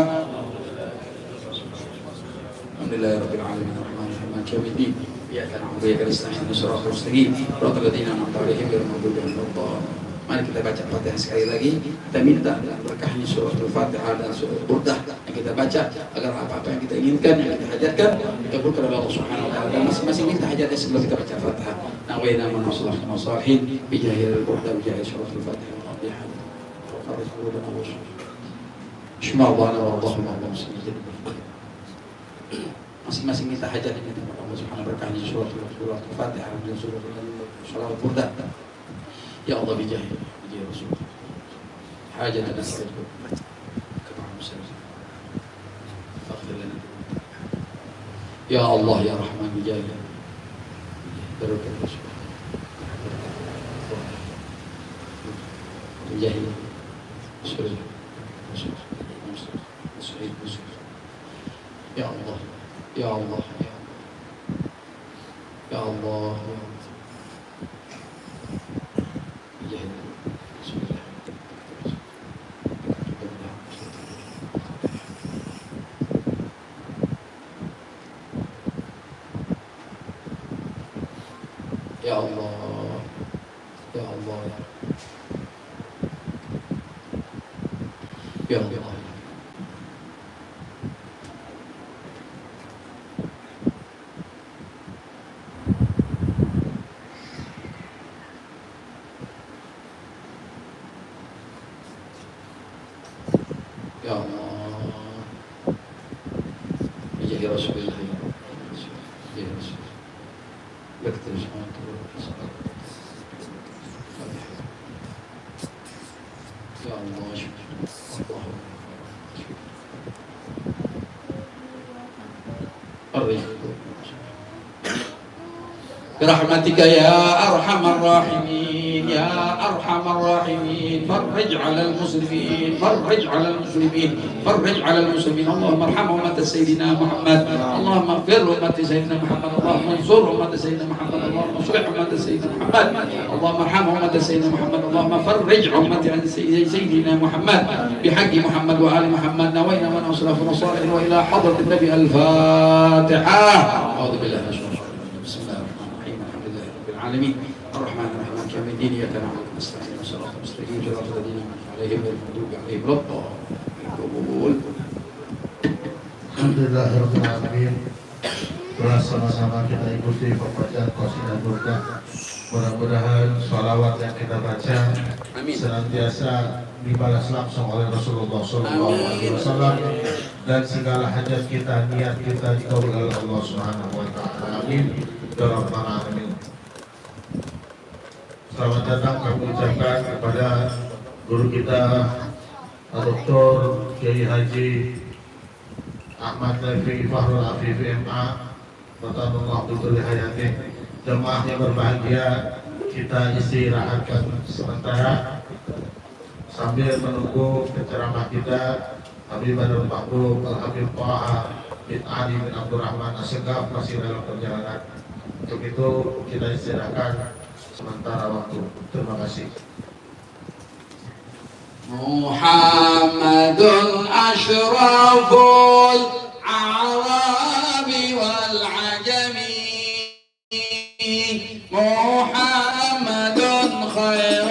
الحمد لله رب العالمين الرحمن الرحيم مالك يوم الدين إياك نعبد وإياك نستعين اهدنا الصراط المستقيم صراط الذين أنعمت عليهم غير المغضوب عليهم ولا الضالين. Mari kita baca Fatihah sekali lagi. Kita minta berkahnya surah Al-Fatihah dan surah Burdah yang kita baca agar apa-apa yang kita inginkan, yang kita hajatkan dikabulkan oleh Allah Subhanahu wa taala. Dan masing-masing minta hajatnya sebelum kita baca Fatihah. Nawaina man wasalahin wa salihin bi jahil Burdah bi jahil surah Al-Fatihah. Bismillahirrahmanirrahim. Allahumma salli. Masing-masing minta hajatnya kepada Allah Subhanahu berkahnya surah Al-Fatihah dan surah Al-Burdah. Ya Allah bijahi Rasul hajatana nas'aluka kama muslimin faghfir lana ya Allah ya Rahman bijahi barakat Rasul bijahi Rasul ya Allah ya Allah ya Allah Ya Allah, Ya Allah, Ya Allah. Ya Allah, Ya Rasulullah, Ya Rasul. Betul semua itu. Ya Allah, برحمتك يا أرحم الراحمين يا أرحم الراحمين فرج على المسلمين فرج على المسلمين فرج على المسلمين اللهم ارحم أمة سيدنا محمد اللهم اغفر أمة سيدنا محمد اللهم انصر أمة سيدنا محمد اللهم اصلح أمة سيدنا محمد اللهم ارحم أمة سيدنا محمد اللهم فرج أمة سيدنا محمد بحق محمد وآل محمد نوينا ونصرف ونصالح وإلى حضرة النبي الفاتحة أعوذ بالله من الشيطان بسم الله العالمين الرحمن الرحيم مالك يوم الدين إياك نعبد ونستعين صراط المستقيم صراط الذين أنعمت عليهم غير المغضوب عليهم ولا الضالين. Alhamdulillahirabbil alamin. Bersama-sama kita ikuti pembacaan qasidah burdah. Mudah-mudahan sholawat yang kita baca senantiasa dibalas langsung oleh Rasulullah SAW dan segala hajat kita, niat kita dikabul oleh Allah Subhanahu wa taala. Amin. Ya rabbal alamin. Selamat datang kami ucapkan kepada guru kita Dr. Kiai Haji Ahmad Laifi Fahrul Afif MA Batanullah Bidul Hayati. Jemaah yang berbahagia, kita istirahatkan sementara sambil menunggu penceramah kita Habib Badul Mahbub Al-Habib Taha bin Ali bin Abdurrahman As-Segaf masih dalam perjalanan. Untuk itu kita istirahatkan sementara waktu. Terima kasih. محمد أشرف العرب والعجم محمد خير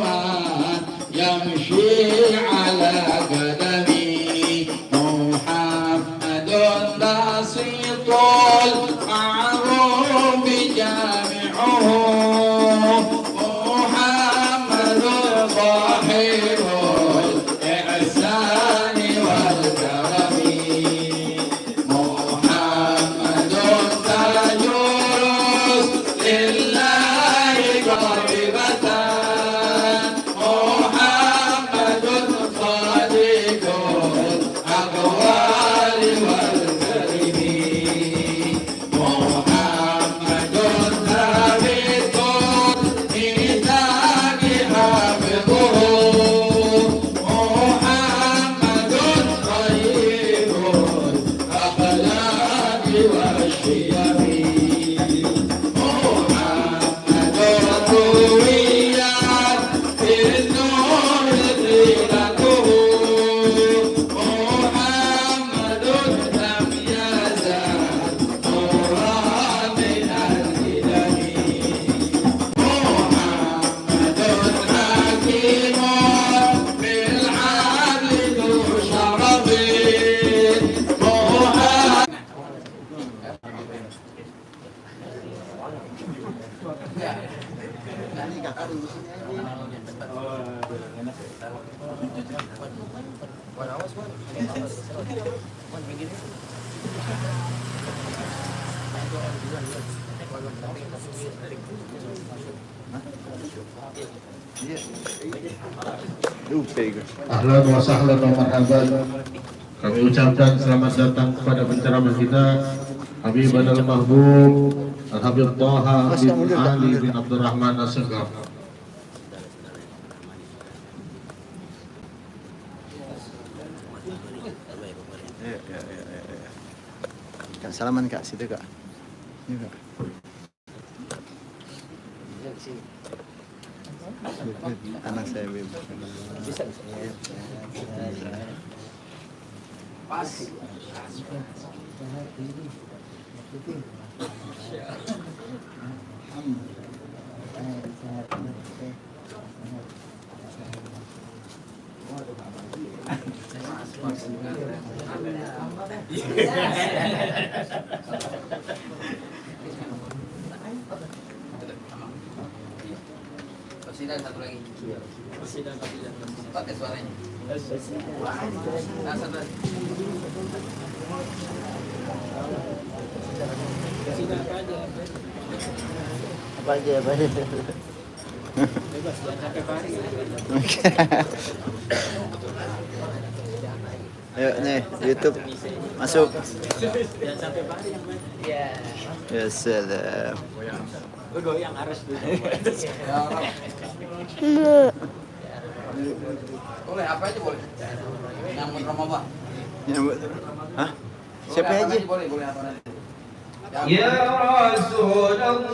من يمشي على قدمي محمد بسيط العروب جامعه محمد ظاهر الإحسان والكرم محمد تاج لله قربة محمد صادق الأقوال والكرم محمد ثابت ميثاق حافظه محمد طيب الأخلاق والشيم محمد رويات في النور زينته محمد لم يزل نورا من الهدم محمد حكيم بالعدل ذو شرف محمد Ahlan wa sahlan wa marhaban. Kami ucapkan selamat datang kepada penceramah kita Habibana al-Mahbub Al-Habib Taha bin Ali bin Abdurrahman As-Seghar. Kak, salaman Kak, situ Kak. Ini Kak. Anak saya bebas. Bisa. pas Presiden satu lagi. Presiden. Pakai suaranya. Nah, satu. Presiden apa aja? Apa aja? Bebas, jangan sampai pari. Ayo nih, YouTube masuk. Jangan sampai pari. Iya. Ya salam. Goyang harus dulu. Boleh apa aja boleh. Nyambut Ramadan. Nyambut. Hah? Siapa aja? Boleh, boleh apa nanti. Ya Rasulullah.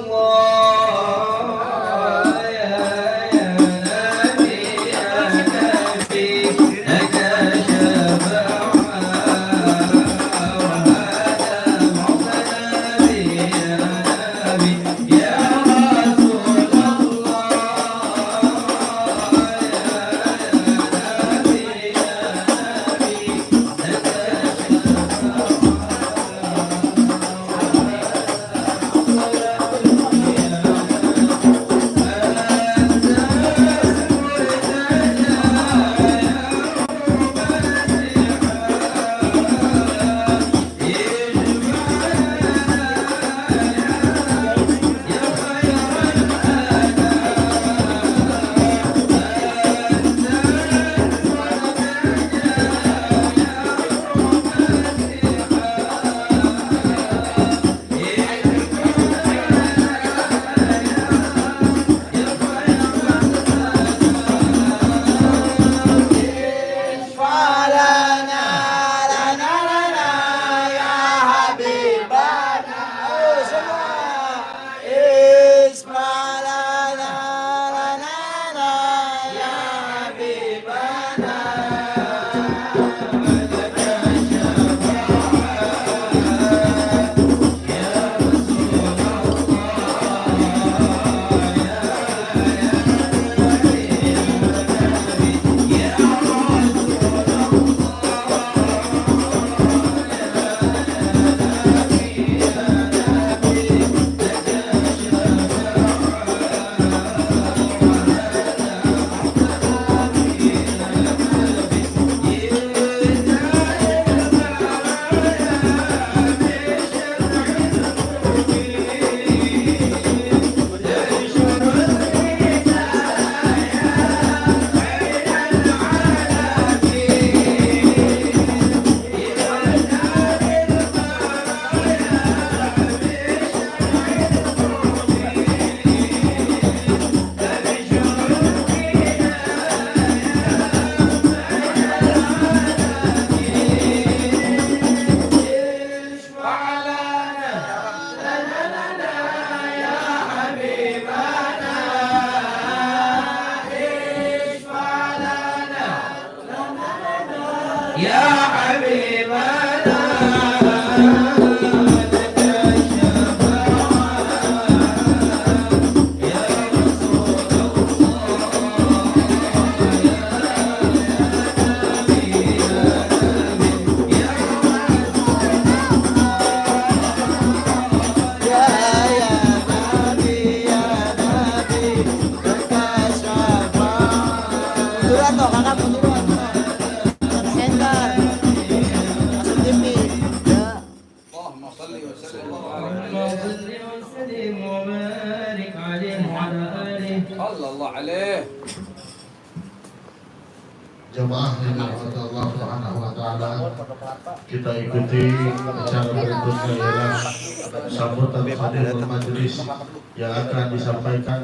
يا حبيبنا اللهم صل وسلم اللهم صل وسلم وبارك عليه وعلى آله صلى الله عليه. Jemaah yang dirahmati Allah Subhanahu wa taala, kita ikuti acara berikutnya ialah sambutan khutbah majelis yang akan disampaikan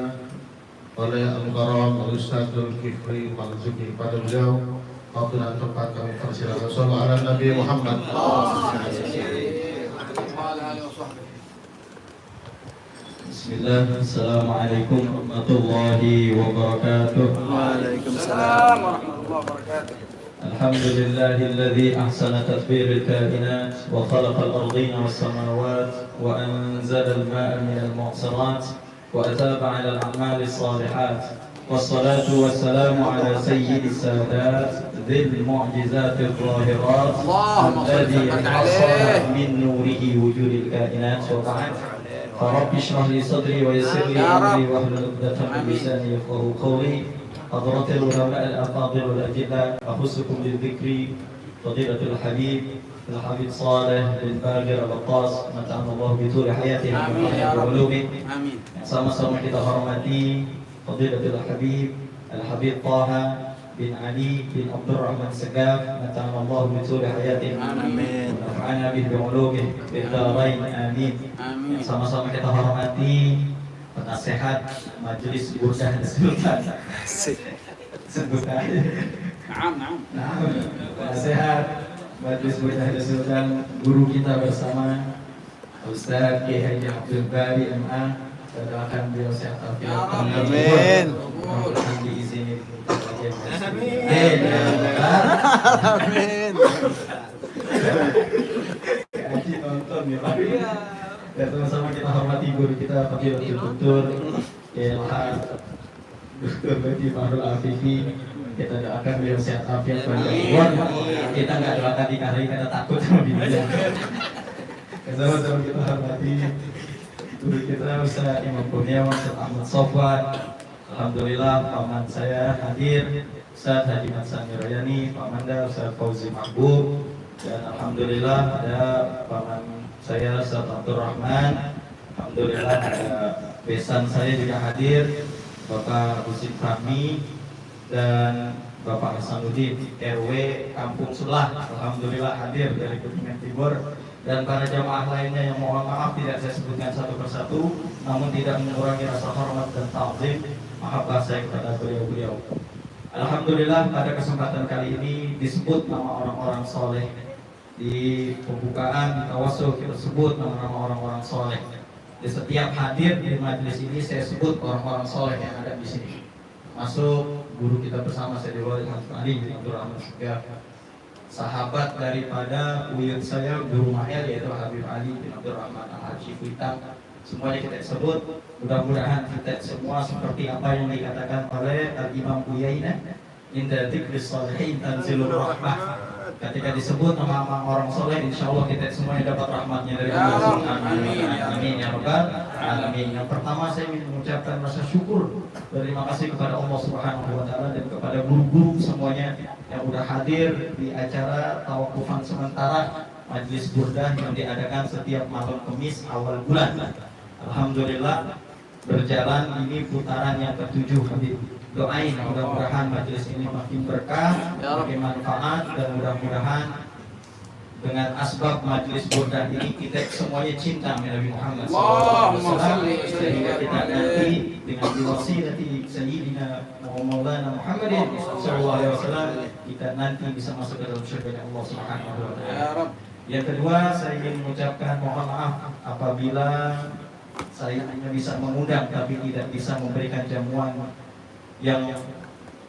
oleh Al-Karam Al-Ustaz Zulkifli Marzuki. Pada beliau waktu dan tempat kami persilakan. Shallallahu ala Nabi Muhammad. Bismillah, Assalamualaikum warahmatullahi wabarakatuh. Waalaikumsalam. warahmatullahi wabarakatuh. الحمد لله الذي أحسن تدبير الكائنات وخلق الأرضين والسماوات وأنزل الماء من المعصرات وأتاب على الأعمال الصالحات والصلاة والسلام على سيد السادات ذي المعجزات الظاهرات اللهم صل الذي وسلم حصل عليه. من نوره وجود الكائنات وبعد فرب اشرح لي صدري ويسر لي يا رب. أمري واحلل عقدة من لساني يفقهوا قولي حضرة العلماء الأفاضل والأجلاء أخصكم بالذكر فضيلة الحبيب صالح بن باقر الغطاس متعنا الله بطول حياته آمين يا رب. وعلومه Amin. sama-sama kita hormati Fadilatul Habib Al-Habib Taha bin Ali bin Abdurrahman Segaf mata'ala Allah bituli hayatih Amin. Nafa'ana bih bi'ulumih bidarain amin. Amin. Sama-sama kita hormati penasehat Majelis Burdah Sultan sebutan Naam, naam. penasehat Majelis Burdah Sultan, guru kita bersama Ustaz Kiai Haji Abdul Bari MA. Saya doakan beliau sehat Ya walafiat. Rabbi. Amin. Mudah-mudahan diizini. Amin. Amin. Haji nonton ya Pak. Dan sama-sama kita hormati guru kita Fadilatul Doktor Ilham Dr. Bati Fahrul Afifi. Kita doakan beliau sehat walafiat panjang umur. Kita nggak doakan dikarahi karena takut sama beliau. Sama-sama kita hormati guru kita Ustaz Imam Kurniawan Ustaz Ahmad Sofwan. Alhamdulillah paman saya hadir Ustaz Haji Mansani Royani, Pak Manda Ustaz Fauzi Mahbub, dan alhamdulillah ada paman saya Ustaz Abdul Rahman. Alhamdulillah ada besan saya juga hadir Bapak Husin Fahmi dan Bapak Hasanuddin RW Kampung Sulah. Alhamdulillah hadir dari Kuningan Timur. Dan para jamaah lainnya yang mohon maaf tidak saya sebutkan satu persatu, namun tidak mengurangi rasa hormat dan ta'zim mahabbah saya kepada beliau-beliau. Alhamdulillah pada kesempatan kali ini disebut nama orang-orang soleh. Di pembukaan di tawassul kita sebut nama-nama orang-orang soleh. Di setiap hadir di majelis ini saya sebut orang-orang soleh yang ada di sini. Masuk guru kita bersama saya Diwali Ali bin Abdurrahman Segaf, sahabat daripada uyut saya guru mahel yaitu Habib Ali bin Abdurrahman Al-Haji Kuitang. Semuanya kita sebut, mudah-mudahan kita semua seperti apa yang dikatakan oleh Al-Imam Uyainah, inda dzikris sholihin tanzilur rahmah. Ketika disebut nama orang soleh, insya Allah kita semuanya dapat rahmatnya dari Allah Subhanahu wa Ta'ala. Amin ya Rabbal Alamin. Yang pertama saya ingin mengucapkan rasa syukur, terima kasih kepada Allah Subhanahu wa Ta'ala dan kepada guru-guru semuanya yang sudah hadir di acara tawakufan sementara Majelis Burdah yang diadakan setiap malam Kamis awal bulan. Alhamdulillah berjalan ini putaran yang ke-7 Habib. Doain mudah-mudahan majelis ini makin berkah, makin manfaat, dan mudah-mudahan dengan asbab majelis burdah ini kita semuanya cinta Nabi Muhammad SAW, sehingga kita nanti dengan diwasilati Sayyidina Maulana Muhammadin SAW kita nanti bisa masuk ke dalam surga Allah Subhanahu wa Ta'ala. Yang kedua, saya ingin mengucapkan mohon maaf apabila saya hanya bisa mengundang tapi tidak bisa memberikan jamuan yang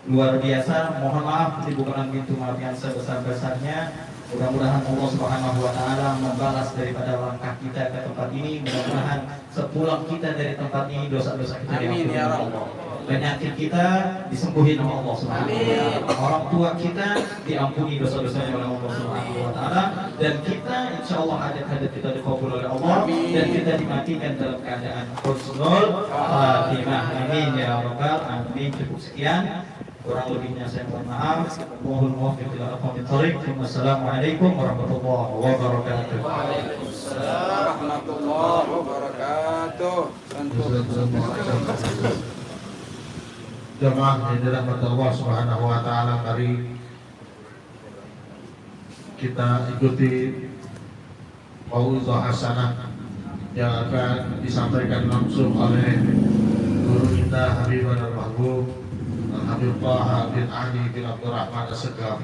luar biasa. Mohon maaf bukan pintu maaf yang sebesar-besarnya. Mudah-mudahan Allah Subhanahu wa taala membalas daripada langkah kita ke tempat ini. Mudah-mudahan sepulang kita dari tempat ini dosa-dosa kita diampuni oleh Allah. Penyakit kita disembuhin oleh Allah Subhanahu wa taala. Orang tua kita diampuni dosa-dosanya oleh Allah Subhanahu wa taala, dan kita insyaallah hajat-hajat kita dikabul oleh Allah, dan kita dimatikan dalam keadaan husnul khatimah. Amin ya rabbal alamin. Cukup sekian. Kurang lebihnya saya mohon maaf. Mohon maaf bila aqamit thariq. Wassalamualaikum warahmatullahi wabarakatuh. Waalaikumsalam warahmatullahi wabarakatuh. Jemaah yang dirahmati Allah Subhanahu wa taala, mari kita ikuti mau'izah hasanah yang akan disampaikan langsung oleh guru kita Habibur Mahbub Habib Taha bin Ali bin Abdurrahman As-Segaf.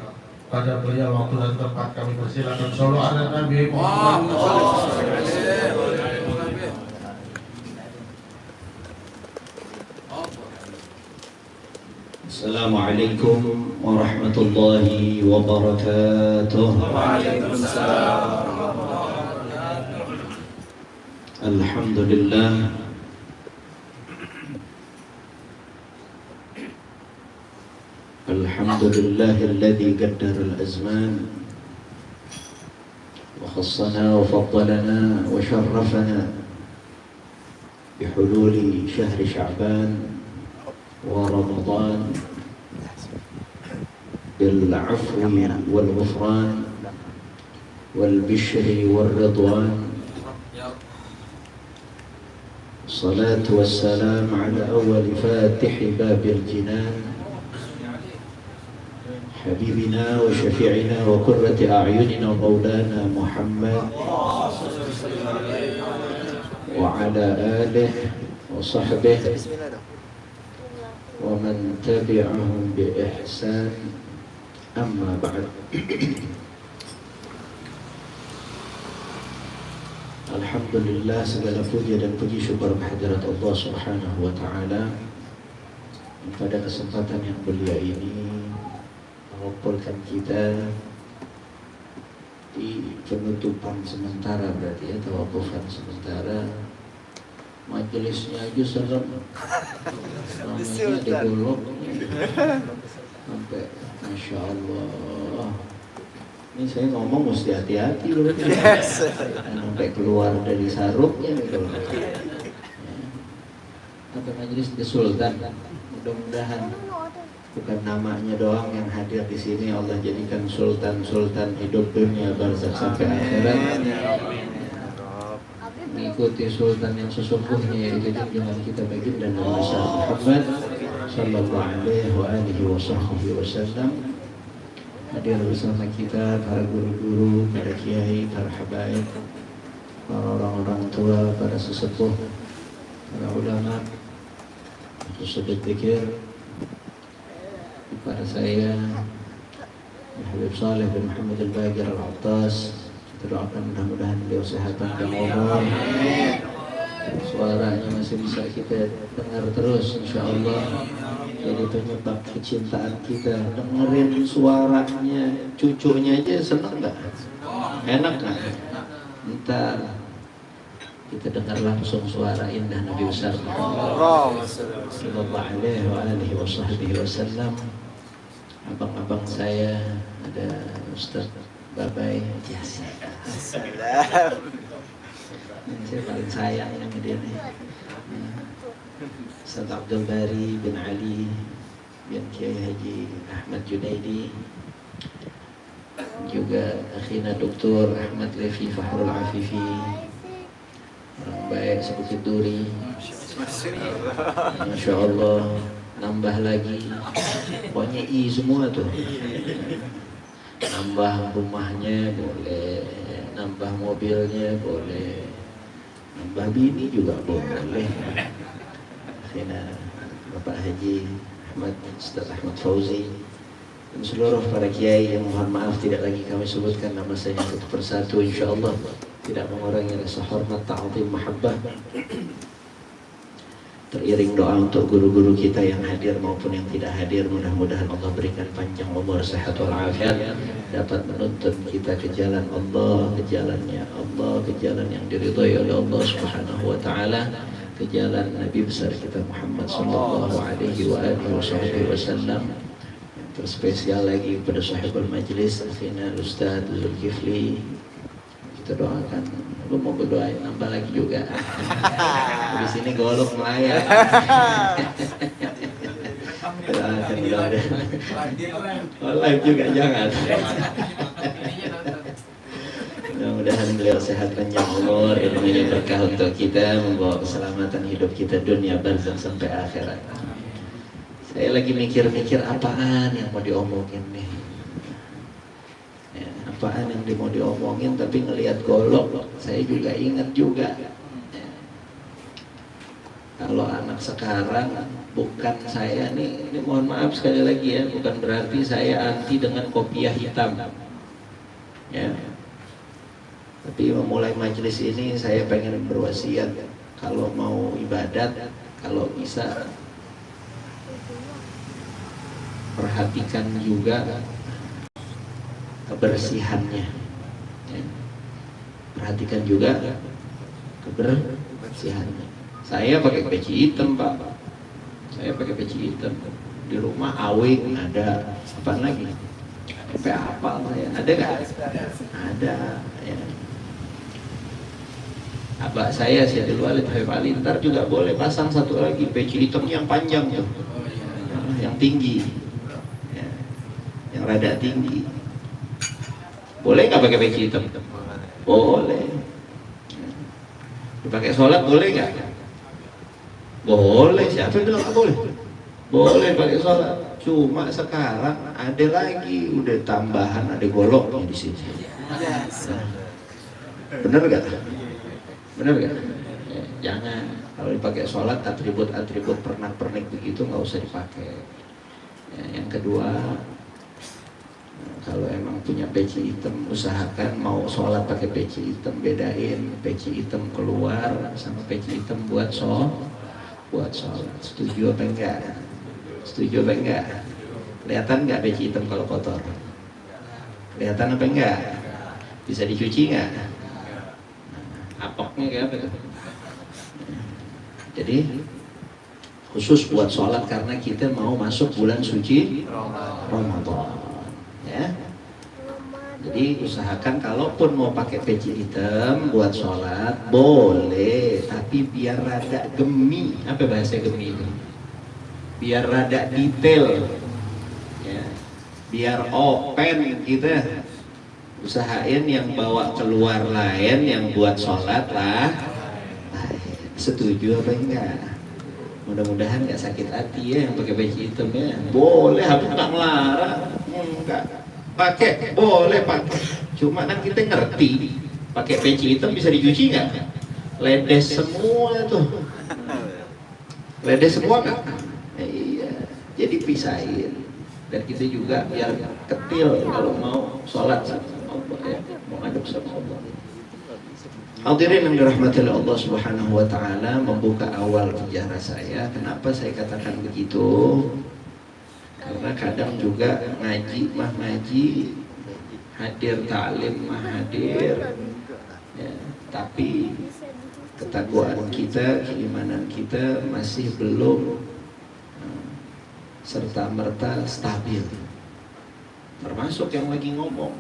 Pada beliau waktu dan tempat kami persilakan. Shallallahu ala Nabi Muhammad. Assalamualaikum warahmatullahi wabarakatuh. Alhamdulillah. Alhamdulillahilladzi qaddara al-azman wa khassana wa faddalana wa syarrafana bihululi syahri Sya'ban ورمضان بالعفو والغفران والبشر والرضوان. الصلاة والسلام على أول فاتح باب الجنان حبيبنا وشفيعنا وقرة أعيننا مولانا محمد وعلى آله وصحبه ومن تبعهم بإحسان. أما بعد. Alhamdulillah, segala puja dan puji syukur kehadirat Allah Subhanahu wa taala. Pada kesempatan yang mulia ini mengumpulkan kita di penutupan sementara, berarti ya tawakufan sementara. Majelisnya aja serem, namanya digolok sampai Masya Allah. Ini saya ngomong mesti hati-hati loh, sampai keluar dari sarungnya gitu. Apa majelis di Sultan, mudah-mudahan bukan namanya doang yang hadir di sini, Allah jadikan sultan-sultan hidup dunia barzakh sampai akhirat. Mengikuti sultan yang sesungguhnya, yaitu junjungan kita baginda Nabi Muhammad sallallahu alaihi wasallam. Hadir bersama kita para guru-guru, para kiai, para habaib, para orang-orang tua, para sesepuh, para ulama, khusus dzikir, para saya Habib Saleh bin Muhammad Al-Baqir Al-Attas. Kita doakan mudah-mudahan beliau sehat dan umur. Suaranya masih bisa kita dengar terus, insya Allah. Jadi penyebab kecintaan kita. Dengerin suaranya cucunya aja seneng nggak? Enak nggak? Ntar kita dengar langsung suara indah Nabi besar Muhammad sallallahu alaihi wasallam. Abang-abang saya ada Ustaz Babai, saya paling sayang yang dia nih, Ustaz Abdul Bari bin Ali bin Kiai Haji Ahmad Junaidi, juga akhina Dr. Ahmad Levi Fahrul Afifi, orang baik sebukit Duri. Masya Allah, nambah lagi, pokoknya I semua tuh. Nambah rumahnya boleh, nambah mobilnya boleh, nambah bini juga boleh. Akhirnya Bapak Haji Ahmad, Ustaz Ahmad Fauzi, dan seluruh para kiai yang mohon maaf tidak lagi kami sebutkan nama saya satu persatu, insya Allah tidak mengurangi rasa hormat, ta'zim, mahabbah. Teriring doa untuk guru-guru kita yang hadir maupun yang tidak hadir, mudah-mudahan Allah berikan panjang umur, sehat walafiat, dapat menuntun kita ke jalan Allah, ke jalannya Allah, ke jalan yang diridhai oleh Allah Subhanahu wa taala, ke jalan Nabi besar kita Muhammad sallallahu alaihi wasallam. Terspesial lagi kepada sahibul majlis akhina Ustaz Zulkifli, kita doakan. Lu mau berdoain nambah lagi juga. Di sini golok melayang. Doakan live juga jangan. Mudah-mudahan beliau sehat panjang umur, ilmunya berkah untuk kita, membawa keselamatan hidup kita dunia barzakh sampai akhirat. Saya lagi mikir-mikir apaan yang mau diomongin nih. Apaan yang mau diomongin, tapi ngelihat golok saya juga ingat juga kalau anak sekarang, bukan saya nih, ini mohon maaf sekali lagi ya, bukan berarti saya anti dengan kopiah hitam ya, tapi memulai majelis ini saya pengen berwasiat, kalau mau ibadat, kalau bisa perhatikan juga kebersihannya ya. Perhatikan juga kebersihannya. Saya pakai peci hitam Pak, saya pakai peci hitam di rumah, awing ada, apa lagi, sampai hafal saya, ada gak? Ada ya. Abah saya dulu Alif Habib Ali, ntar juga boleh pasang satu lagi peci hitam yang panjang tuh, yang tinggi ya. Yang rada tinggi. Boleh nggak pakai peci hitam? Boleh. Dipakai sholat boleh nggak? Boleh. Siapa yang bilang nggak boleh? Boleh pakai sholat. Cuma sekarang ada lagi, udah tambahan, ada goloknya di sini. Bener nggak? Bener nggak? Ya, jangan. Kalau dipakai sholat, atribut-atribut pernak-pernik begitu nggak usah dipakai. Ya, yang kedua, kalau emang punya peci hitam, usahakan mau sholat pakai peci hitam, bedain peci hitam keluar sama peci hitam buat sholat. Setuju apa enggak? Setuju apa enggak? Kelihatan enggak peci hitam kalau kotor? Kelihatan apa enggak? Bisa dicuci enggak? Apoknya kayak apa tuh? Jadi khusus buat sholat karena kita mau masuk bulan suci Ramadan. Ya. Jadi usahakan kalaupun mau pakai peci hitam buat sholat boleh, tapi biar rada gemi. Apa bahasa gemi itu? Biar rada detail ya. Biar open kita. Usahain yang bawa keluar lain, yang buat sholat lah. Setuju apa enggak? Mudah-mudahan nggak sakit hati ya yang pakai peci hitam ya. Boleh, habis nggak melarang. Enggak. Pakai, boleh pakai. Cuma kan kita ngerti, pakai peci hitam bisa dicuci nggak? Ledes semua tuh. Ledes semua kan? Iya. Jadi pisahin. Dan kita juga biar ketil kalau mau sholat sama Allah ya, mau ngadep sama Allah. Hadirin yang dirahmati oleh Allah Subhanahu wa taala, membuka awal bicara saya. Kenapa saya katakan begitu? Karena kadang juga ngaji mah ngaji, hadir ta'lim mah hadir ya, tapi ketakwaan kita, keimanan kita masih belum serta-merta stabil. Termasuk yang lagi ngomong,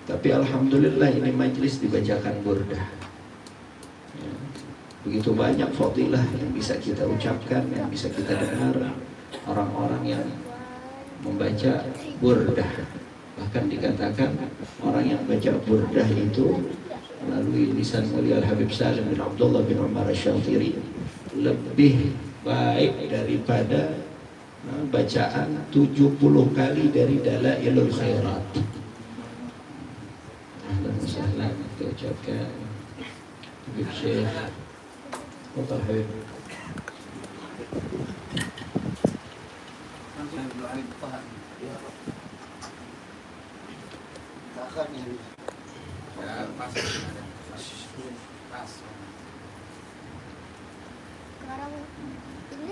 tapi alhamdulillah ini majelis dibacakan burdah ya. Begitu banyak fadilah yang bisa kita ucapkan, yang bisa kita dengar, orang-orang yang membaca burdah. Bahkan dikatakan orang yang baca burdah itu melalui lisan mulia Al-Habib Salim bin Abdullah bin Umar Asy-Syatiri lebih baik daripada bacaan 70 kali dari Dalailul Khairat. Ahlan wa sahlan, kita ucapkan Habib Syekh Mutahhir.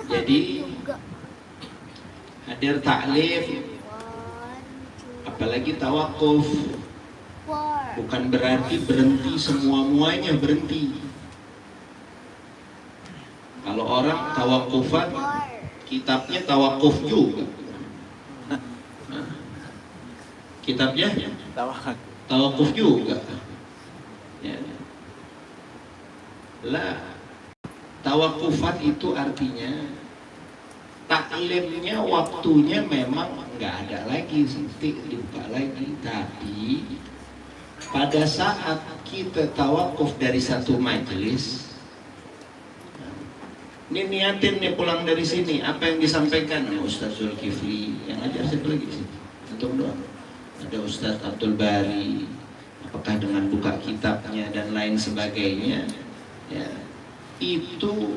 Jadi hadir taklim, apalagi tawakuf, bukan berarti berhenti semua-muanya berhenti. Kalau orang tawakufan, kitabnya tawakuf juga. Kitabnya tawakuf juga. Ya. Lah, tawakufan itu artinya taklimnya waktunya memang nggak ada lagi, dibuka lagi. Tapi pada saat kita tawakuf dari satu majelis, ini niatin nih pulang dari sini, apa yang disampaikan Ustaz Zulkifli yang ajar satu lagi sih, antum doang. Ada Ustaz Abdul Bari, apakah dengan buka kitabnya dan lain sebagainya, ya, itu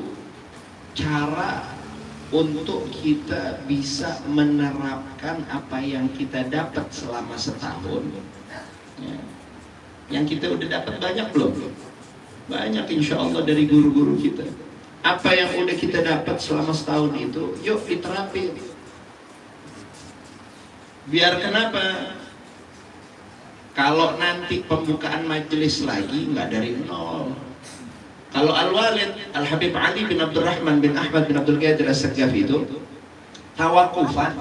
cara untuk kita bisa menerapkan apa yang kita dapat selama setahun, ya. Yang kita udah dapat banyak belum? Banyak insya Allah dari guru-guru kita. Apa yang udah kita dapat selama setahun itu, yuk diterapin. Biar kenapa? Kalau nanti pembukaan majelis lagi nggak dari nol. Kalau Al-Walid Al-Habib Ali bin Abdurrahman bin Ahmad bin Abdul Qadir As-Saqqaf itu tawakufan,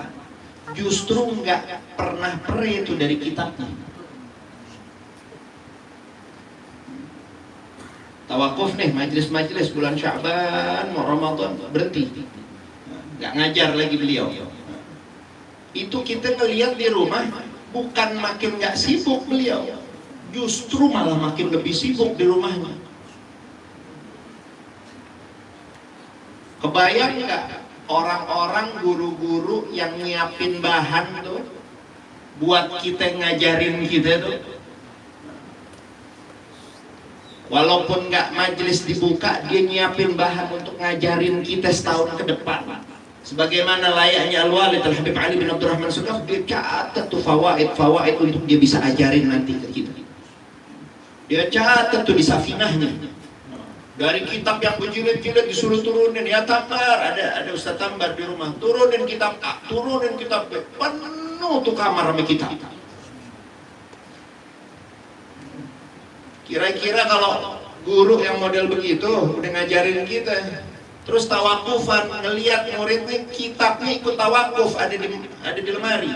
justru nggak pernah pernah itu dari kitabnya. Tawakuf nih, majelis-majelis bulan Sya'ban, mau Ramadan, berhenti. Nggak ngajar lagi beliau. Itu kita ngelihat di rumah, bukan makin nggak sibuk beliau, justru malah makin lebih sibuk di rumahnya. Kebayang nggak orang-orang guru-guru yang nyiapin bahan tuh buat kita ngajarin kita tuh, walaupun nggak majelis dibuka, dia nyiapin bahan untuk ngajarin kita setahun ke depan. Sebagaimana layaknya Al-Walid Al-Habib Ali bin Abdurrahman As-Saqqaf, dia catat tuh fawaid untuk dia bisa ajarin nanti ke kita. Dia catat tuh di safinahnya. Dari kitab yang berjilid-jilid disuruh turunin, ya Tambar, ada Ustaz Tambar di rumah, turunin kitab A, turunin kitab B, penuh tuh kamar sama kitab. Kira-kira kalau guru yang model begitu udah ngajarin kita, terus tawakufan, ngelihat muridnya kitabnya ikut tawakuf ada di lemari.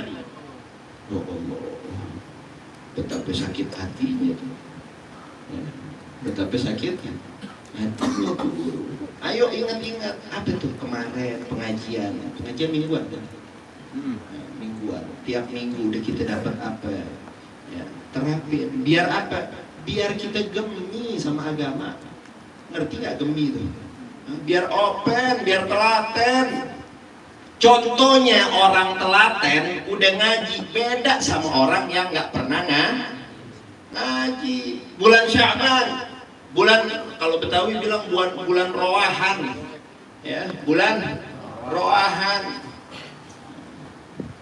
Oh Allah, betapa sakit hatinya tuh. Betapa sakitnya hatinya tuh guru. Ayo ingat-ingat apa tuh kemarin pengajian mingguan kan? Mingguan. Tiap minggu udah kita dapat apa? Ya, terapin. Biar apa? Biar kita gemi sama agama. Ngerti nggak gemi tuh? Biar open, biar telaten. Contohnya orang telaten udah ngaji, beda sama orang yang nggak pernah ngaji. Bulan Sya'ban, bulan kalau Betawi bilang bulan roahan, ya, bulan roahan.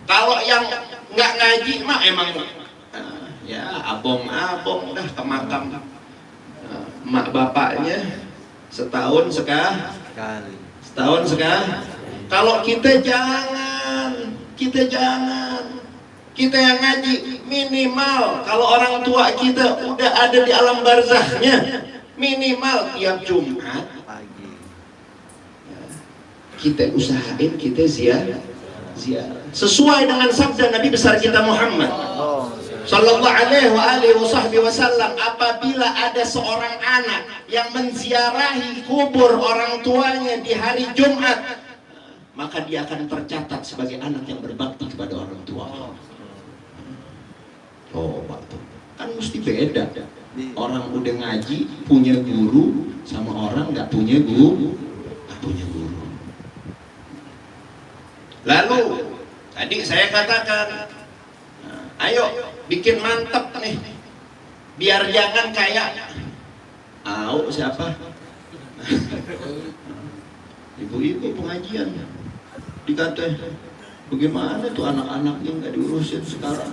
Kalau yang nggak ngaji mah emang ya abong-abong dah ke makam mak bapaknya setahun sekali. Kalau kita jangan, kita yang ngaji minimal kalau orang tua kita udah ada di alam barzahnya, minimal tiap Jumat pagi kita usahain kita ziarah sesuai dengan sabda Nabi besar kita Muhammad Sallallahu alaihi wasallam, apabila ada seorang anak yang menziarahi kubur orang tuanya di hari Jumat, maka dia akan tercatat sebagai anak yang berbakti kepada orang tua. Oh, waktu kan mesti beda. Orang udah ngaji punya guru sama orang nggak punya guru. Lalu tadi saya katakan, ayo bikin mantep nih, biar jangan kayak siapa ibu-ibu pengajian dikata bagaimana tuh anak-anaknya nggak diurusin sekarang,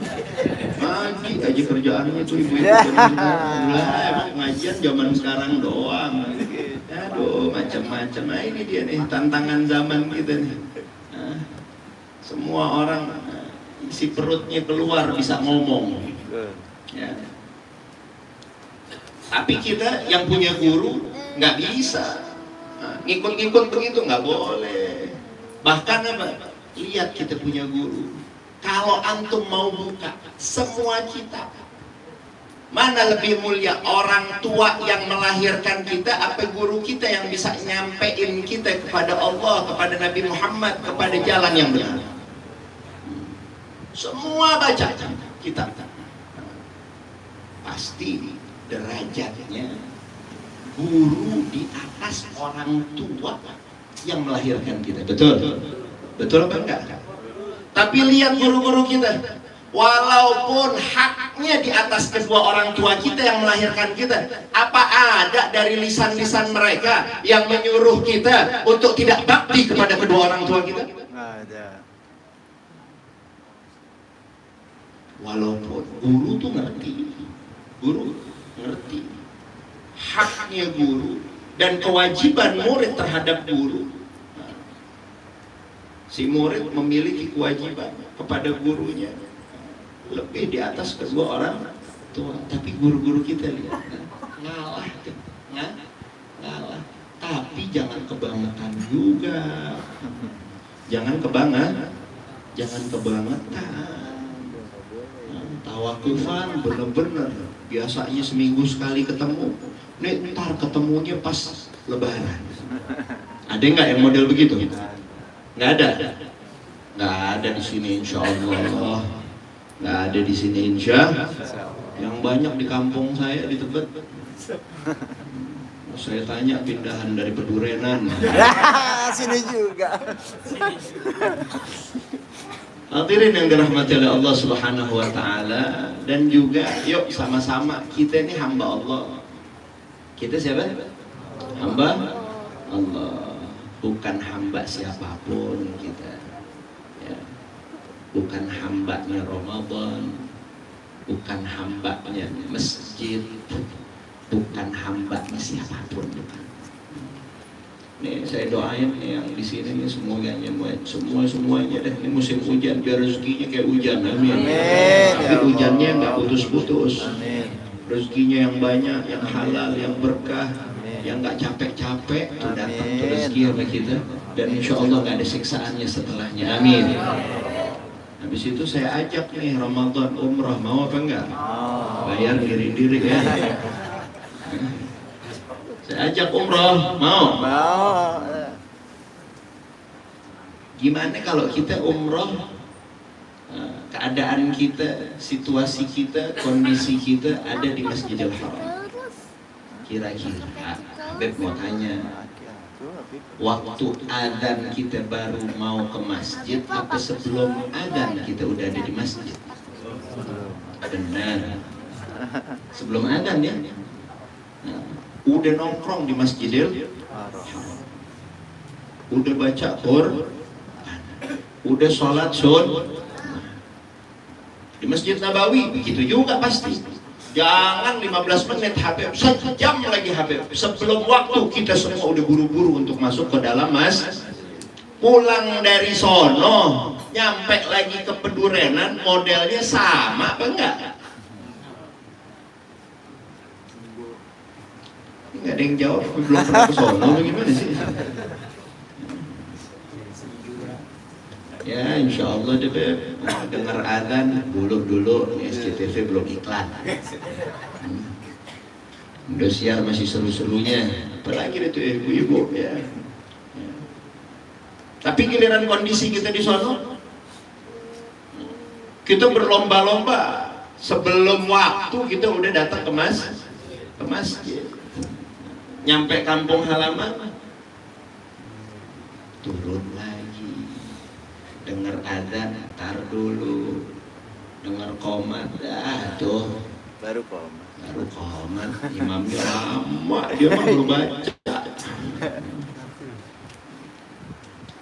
ngaji aja kerjaannya tuh ibu-ibu. Emang pengajian zaman sekarang doang. Aduh, macam-macam. Nah, ini dia nih tantangan zaman kita nih. Nah, semua orang isi perutnya keluar bisa ngomong. Ya. Tapi kita yang punya guru nggak bisa. Nah, ngikut-ngikut begitu nggak boleh. Bahkan apa? Lihat kita punya guru. Kalau antum mau buka semua kitab, mana lebih mulia orang tua yang melahirkan kita apa guru kita yang bisa nyampein kita kepada Allah, kepada Nabi Muhammad, kepada jalan yang benar. Semua baca kitab. Pasti derajatnya guru di atas orang tua yang melahirkan kita. Betul? Betul apa enggak? Tapi lihat guru-guru kita, walaupun haknya di atas kedua orang tua kita yang melahirkan kita, apa ada dari lisan-lisan mereka yang menyuruh kita untuk tidak bakti kepada kedua orang tua kita? Nggak ada. Walaupun guru tuh ngerti, guru ngerti haknya guru dan kewajiban murid terhadap guru. Si murid memiliki kewajiban kepada gurunya lebih di atas kedua orang tua. Tapi guru-guru kita lihat ngalah tuh, ngalah. Tapi jangan kebangetan juga, jangan kebangetan. Tawakufan bener-bener biasanya seminggu sekali ketemu. Nih ntar ketemunya pas lebaran. Ada nggak yang model begitu? Nggak ada. Nggak ada di sini insya Allah. Nggak ada di sini insya. Yang banyak di kampung saya di Tebet. Saya tanya pindahan dari Pedurenan. Sini juga. Hadirin yang dirahmati oleh Allah Subhanahu wa taala, dan juga yuk sama-sama kita ini hamba Allah. Kita siapa? Hamba Allah. Bukan hamba siapapun kita. Ya. Bukan hambanya Ramadan, bukan hambanya masjid, bukan hambanya siapapun. Nih saya doain nih yang di sini nih semuanya deh, ini musim hujan biar rezekinya kayak hujan, amin. Tapi hujannya nggak putus-putus. Rezekinya yang banyak, yang halal, yang berkah, yang nggak capek-capek tuh datang tuh rezeki sama kita, dan insya Allah nggak ada siksaannya setelahnya, amin. Habis itu saya ajak nih Ramadan umrah, mau apa enggak? Bayar diri-diri ya. Saya ajak umroh, mau? Gimana kalau kita umroh, keadaan kita, situasi kita, kondisi kita ada di Masjidil Haram. Kira-kira Habib mau tanya, waktu adzan kita baru mau ke masjid atau sebelum adzan kita udah ada di masjid? Benar, sebelum adzan ya. Nah, udah nongkrong di Masjidil Haram, udah baca Quran, udah sholat di Masjid Nabawi, begitu juga pasti. Jangan 15 menit Habib, sejam lagi Habib. Sebelum waktu kita semua udah buru-buru untuk masuk ke dalam pulang dari sono, nyampe lagi ke Pedurenan, modelnya sama apa enggak? Nggak ada yang jawab, belum pernah ke sono, bagaimana sih? Ya insya Allah deh Beb, dengar adzan dulu SCTV belum iklan. Indosiar masih seru-serunya, apalagi itu ibu-ibu ya. Tapi giliran kondisi kita di sono, kita berlomba-lomba sebelum waktu kita udah datang ke masjid. Nyampe kampung halaman, turun lagi, dengar adzan, tar dulu, dengar qomat, tuh baru komat. Imamnya lama, dia mah belum baca.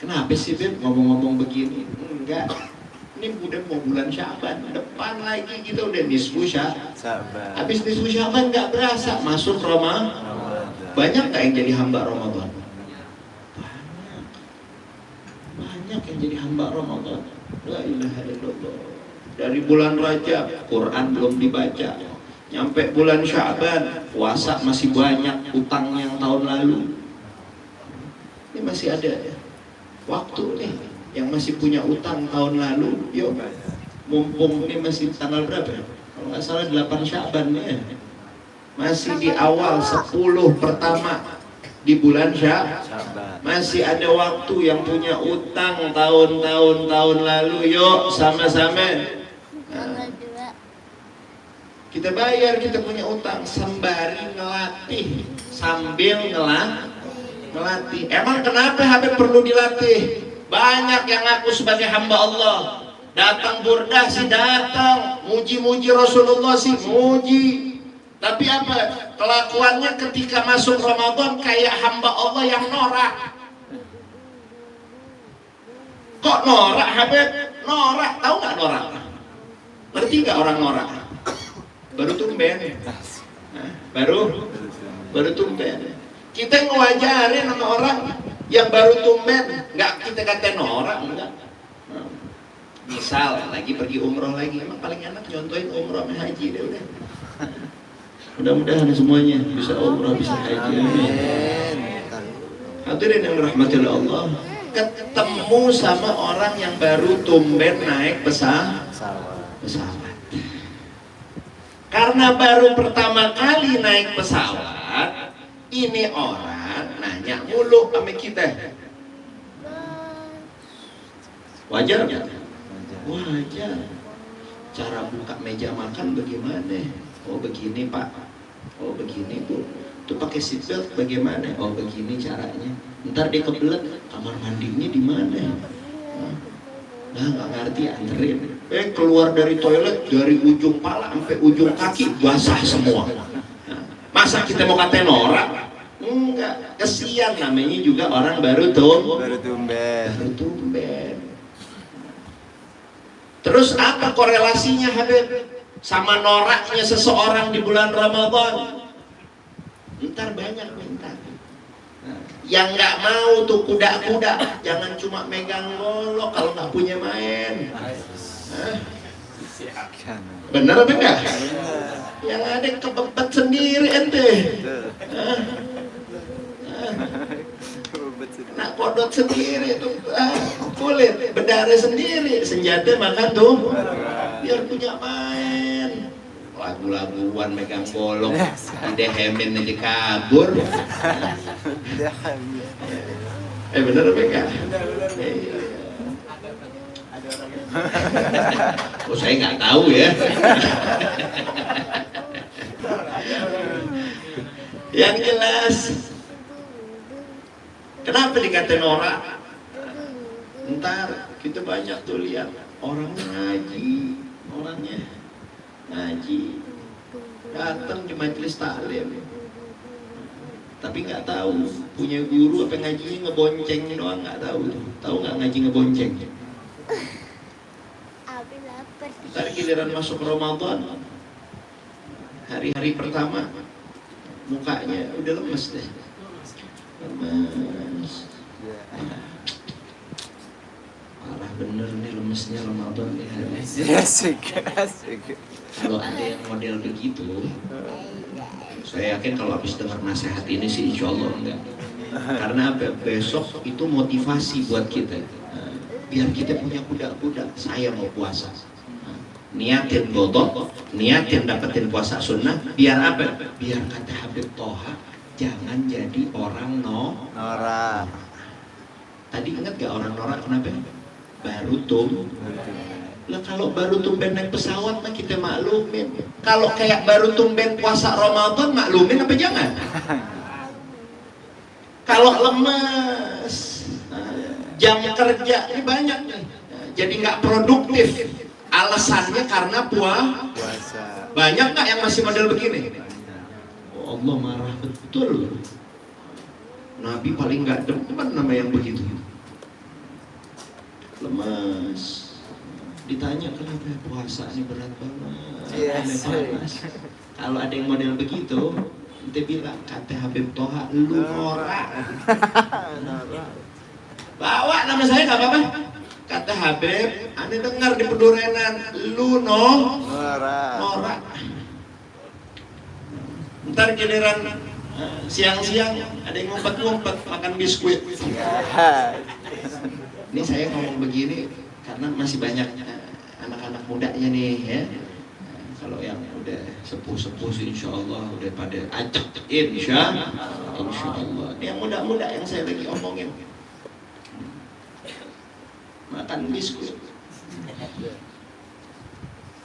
Kenapa sih Beb ngomong-ngomong begini? Enggak, ini udah mau bulan Syaban, depan lagi kita udah nisfu Syaban. Habis nisfu Syaban nggak berasa masuk Ramadan. Banyak nggak yang jadi hamba Ramadan? akan jadi hamba Ramadan. La ilaha illallah. Dari bulan Rajab, Quran belum dibaca. Nyampe bulan Sya'ban, puasa masih banyak utang yang tahun lalu. Ini masih ada ya waktu nih yang masih punya utang tahun lalu. Yuk, mumpung ini masih tanggal berapa ya? Kalau nggak salah 8 Sya'ban ya. Masih di awal 10 pertama di bulan Sya'ban. Masih ada waktu yang punya utang tahun lalu. Yuk sama-sama. Nah, kita bayar, kita punya utang sembari ngelatih, sambil ngelatih. Emang kenapa Habib perlu dilatih? Banyak yang ngaku sebagai hamba Allah, datang burdah sih datang, muji-muji Rasulullah sih muji, tapi apa kelakuannya ketika masuk Ramadan kayak hamba Allah yang norak. Kok norak Habib? Norak, tahu nggak norak? Ngerti nggak orang norak? Baru tumben. Nah, baru tumben. Kita ngewajarin sama orang yang baru tumben, nggak kita kata norak, enggak. Misal lagi pergi umroh lagi, emang paling enak nyontoin umroh sama haji deh udah. Mudah-mudahan semuanya bisa umroh, bisa haji. Amin. Hadirin yang dirahmati oleh Allah, ketemu sama orang yang baru tumben naik pesawat. Karena baru pertama kali naik pesawat, ini orang nanya mulu sama kita. Wajar nggak? Wajar. Cara buka meja makan bagaimana? Oh begini Pak. Oh begini Bu. Tuh pakai seatbelt bagaimana? Oh begini caranya. Ntar dia kebelet, kamar mandinya di mana? Nah nggak ngerti, anterin. Keluar dari toilet dari ujung pala sampai ujung kaki basah semua. Masa kita mau katain norak? Enggak, kesian, namanya juga orang baru tumben. Terus apa korelasinya Habib sama noraknya seseorang di bulan Ramadan? Ntar banyak minta. Yang nggak mau tuh kuda-kuda, jangan cuma megang golok kalau nggak punya main. Bener apa enggak? Yang ada kebebet sendiri ente. Nak kodok sendiri tuh, kulit berdarah sendiri, senjata makan tuh, biar punya main. Lagu-laguan megang golok, didehemin aja kabur. Bener apa enggak? Oh saya nggak tahu ya. Yang jelas, kenapa dikatain norak? Ntar kita banyak tuh lihat orangnya ngaji, datang di majelis taklim, tapi nggak tahu punya guru apa ngajinya ngebonceng doang, nggak tahu. Tahu nggak ngaji ngebonceng? Ntar giliran masuk Ramadan, hari-hari pertama mukanya udah lemes deh, lemes. Parah bener nih lemesnya Ramadan nih. Kalau ada yang model begitu, saya yakin kalau habis dengar nasihat ini sih insya Allah enggak. Karena besok itu motivasi buat kita, biar kita punya kuda-kuda. Saya mau puasa, niatin godok, niatin dapetin puasa sunnah. Biar apa? Biar kata Habib Toha, jangan jadi orang norak. Tadi ingat gak orang norak kenapa? Baru tumben. Lah kalau baru tumben naik pesawat mah kita maklumin. Kalau kayak baru tumben puasa Ramadan maklumin apa jangan? Kalau lemes, jam kerja ini banyak nih, jadi nggak produktif. Alasannya karena puasa. Banyak nggak yang masih model begini? Oh, Allah marah betul. Nabi paling nggak demen nama yang begitu. Lemes, ditanya kenapa puasa ini berat banget. Kalau ada yang model begitu, kita bilang kata Habib Toha, lu norak. Bawa nama saya nggak apa-apa. Kata Habib, ane dengar di pedurenan, lu norak. Ntar giliran siang-siang ada yang ngumpet-ngumpet makan biskuit. Ini saya ngomong begini karena masih banyak anak-anak mudanya nih ya. Kalau yang udah sepuh-sepuh sih insya Allah udah pada ajak insya Allah. Ini yang muda-muda yang saya lagi omongin makan biskuit.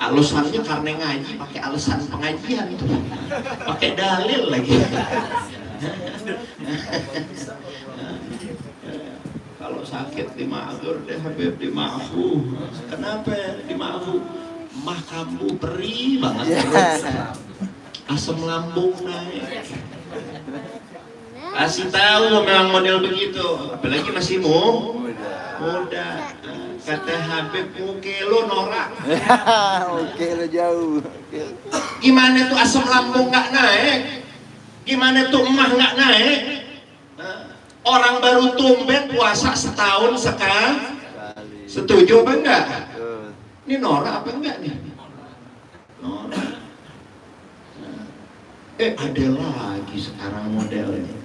Alasannya karena ngaji, pakai alasan pengajian itu, pakai dalil lagi. Kalau sakit dimaafur deh Habib, dimaafu. Kenapa dimaafu? Mah kamu perih banget, asam lambung naik. Kasih tahu memang model begitu, apalagi masih muda. Kata Habib, muke lo norak. Oke lo jauh. Gimana tuh asam lambung nggak naik? Gimana tuh emah nggak naik? Orang baru tumben puasa setahun sekali. Setuju apa enggak? Ini norak apa enggak nih? Norak. Ada lagi sekarang modelnya.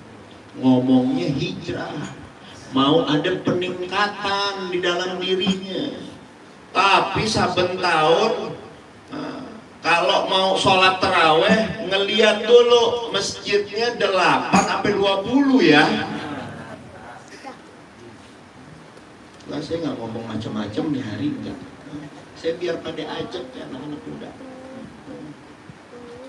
Ngomongnya hijrah. Mau ada peningkatan di dalam dirinya. Tapi saben tahun kalau mau sholat taraweh ngeliat dulu masjidnya 8-20 ya. Lah saya nggak ngomong macam-macam di hari enggak. Saya biar pada ajak ya anak-anak muda.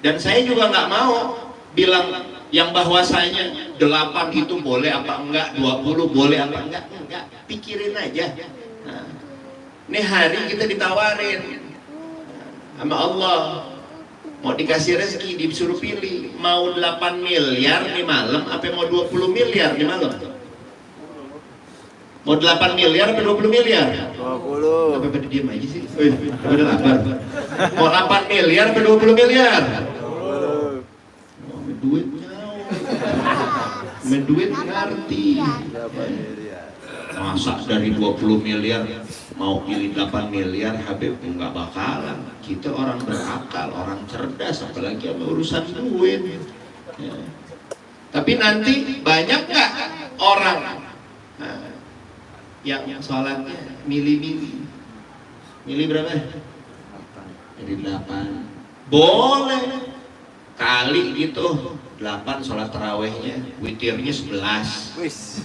Dan saya juga nggak mau bilang yang bahwasanya 8 itu boleh apa enggak, 20 boleh apa enggak, pikirin aja. Nah, ini hari kita ditawarin sama Allah, mau dikasih rezeki, disuruh pilih, mau 8 miliar di malam, apa mau 20 miliar di malam? Mau 8 miliar apa 20 miliar? 20. Apa pada diem aja sih? Pada lapar. Mau 8 miliar apa 20 miliar? 20. Duitnya menduit ngerti. Masa dari 20 miliar mau pilih 8 miliar Habib, enggak bakalan. Kita orang berakal, orang cerdas, apalagi sama urusan duit ya. Tapi nanti banyak nggak orang yang sholatnya milih-milih? Milih berapa? Jadi 8 boleh kali gitu, 8 sholat tarawehnya, witirnya 11.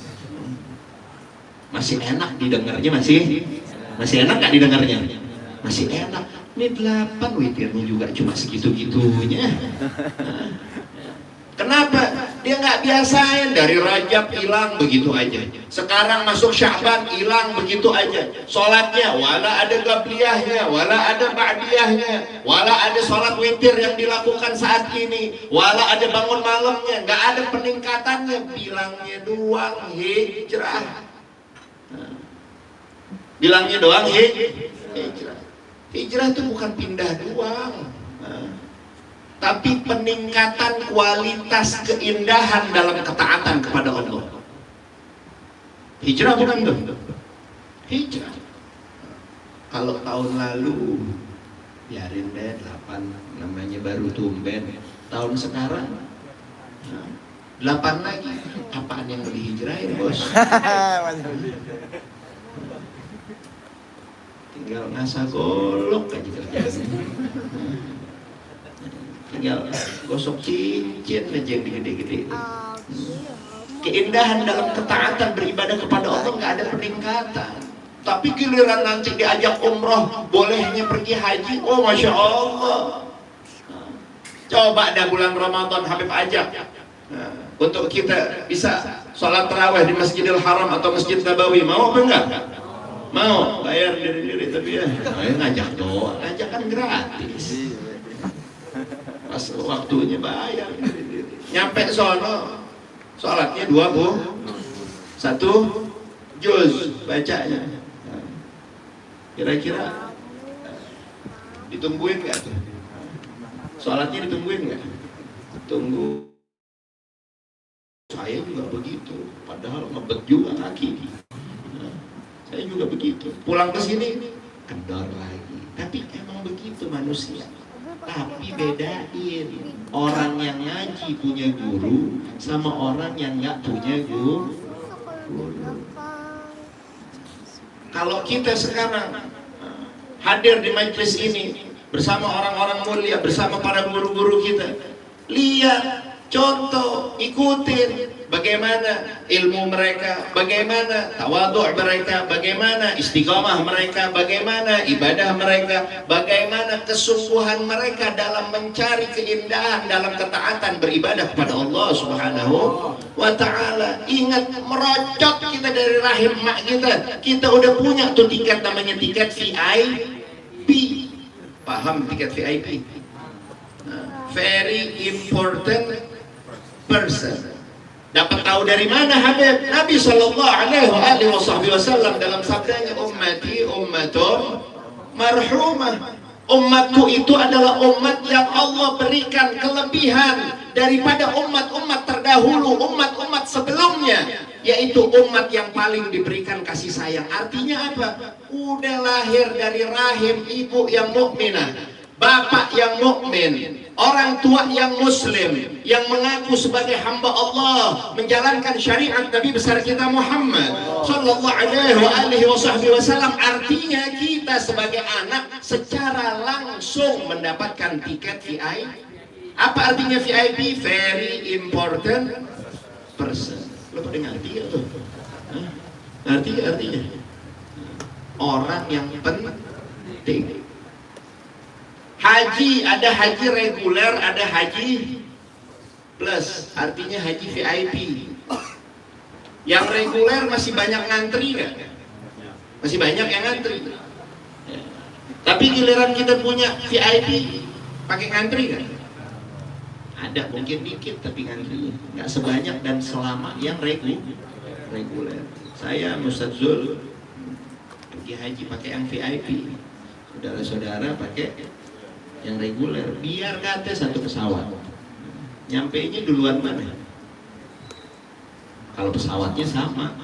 Masih enak didengarnya, masih enak nggak didengarnya? Masih enak. Ini 8 witirnya juga cuma segitu-gitunya. Kenapa? Dia nggak biasain, dari Rajab hilang begitu aja. Sekarang masuk Sya'ban hilang begitu aja. Sholatnya wala ada qabliyahnya, wala ada ba'diyahnya, wala ada sholat witir yang dilakukan saat ini, wala ada bangun malamnya, nggak ada peningkatannya. Bilangnya doang hijrah. Bilangnya doang hijrah. Hijrah itu bukan pindah doang. Tapi peningkatan kualitas keindahan dalam ketaatan kepada Allah. Hijrah bukan itu? Hijrah. Kalau tahun lalu biarin deh 8, namanya baru tumben. Tahun sekarang 8 lagi. Apaan yang mau dihijrahin, bos? Tinggal ngasah golok aja kerjanya. Tinggal gosok cincin aja yang gede-gede. Keindahan dalam ketaatan beribadah kepada Allah nggak ada peningkatan. Tapi giliran nanti diajak umroh, bolehnya pergi haji, oh masya Allah. Coba dah bulan Ramadan Habib ajak. Untuk kita bisa sholat tarawih di Masjidil Haram atau Masjid Nabawi, mau apa enggak? Mau, bayar diri-diri tapi ya, ngajak doang, ngajak kan gratis. Pas waktunya bayar. Nyampe sono sholatnya 1 juz bacanya. Kira-kira ditungguin nggak tuh? Sholatnya ditungguin nggak? Tunggu. Saya juga begitu, padahal ngebet juga kaki. Saya juga begitu. Pulang ke sini kendor lagi. Tapi emang begitu manusia. Tapi bedain orang yang ngaji punya guru sama orang yang nggak punya guru. Kalau kita sekarang hadir di majelis ini bersama orang-orang mulia, bersama para guru-guru kita, lihat, contoh, ikutin bagaimana ilmu mereka, bagaimana tawadhu' mereka, bagaimana istiqamah mereka, bagaimana ibadah mereka, bagaimana kesungguhan mereka dalam mencari keindahan dalam ketaatan beribadah kepada Allah Subhanahu wa ta'ala. Ingat, merocot kita dari rahim mak kita, kita udah punya tuh tiket, namanya tiket VIP. Paham tiket VIP? Very important person. Dapat tahu dari mana Habib? Nabi Shallallahu Alaihi Wasallam dalam sabdanya, ummati ummatun marhumah. Umatku itu adalah umat yang Allah berikan kelebihan daripada umat-umat terdahulu, umat-umat sebelumnya, yaitu umat yang paling diberikan kasih sayang. Artinya apa? Udah lahir dari rahim ibu yang mukminah, bapak yang mukmin, orang tua yang muslim, yang mengaku sebagai hamba Allah, menjalankan syariat Nabi besar kita Muhammad Sallallahu Alaihi Wasallam. Artinya kita sebagai anak secara langsung mendapatkan tiket VIP. Apa artinya VIP? Very important person. Lo pada ngerti ya tuh? Artinya orang yang penting. Haji, ada haji reguler, ada haji plus, artinya haji VIP. Yang reguler masih banyak ngantri kan? Masih banyak yang ngantri. Tapi giliran kita punya VIP, pakai ngantri kan? Ada mungkin dikit tapi ngantri nggak sebanyak dan selama yang reguler. Saya Ustaz Zul pergi haji pakai yang VIP, saudara-saudara pakai yang reguler, biar kata satu pesawat. Nyampenya duluan mana? Kalau pesawatnya sama,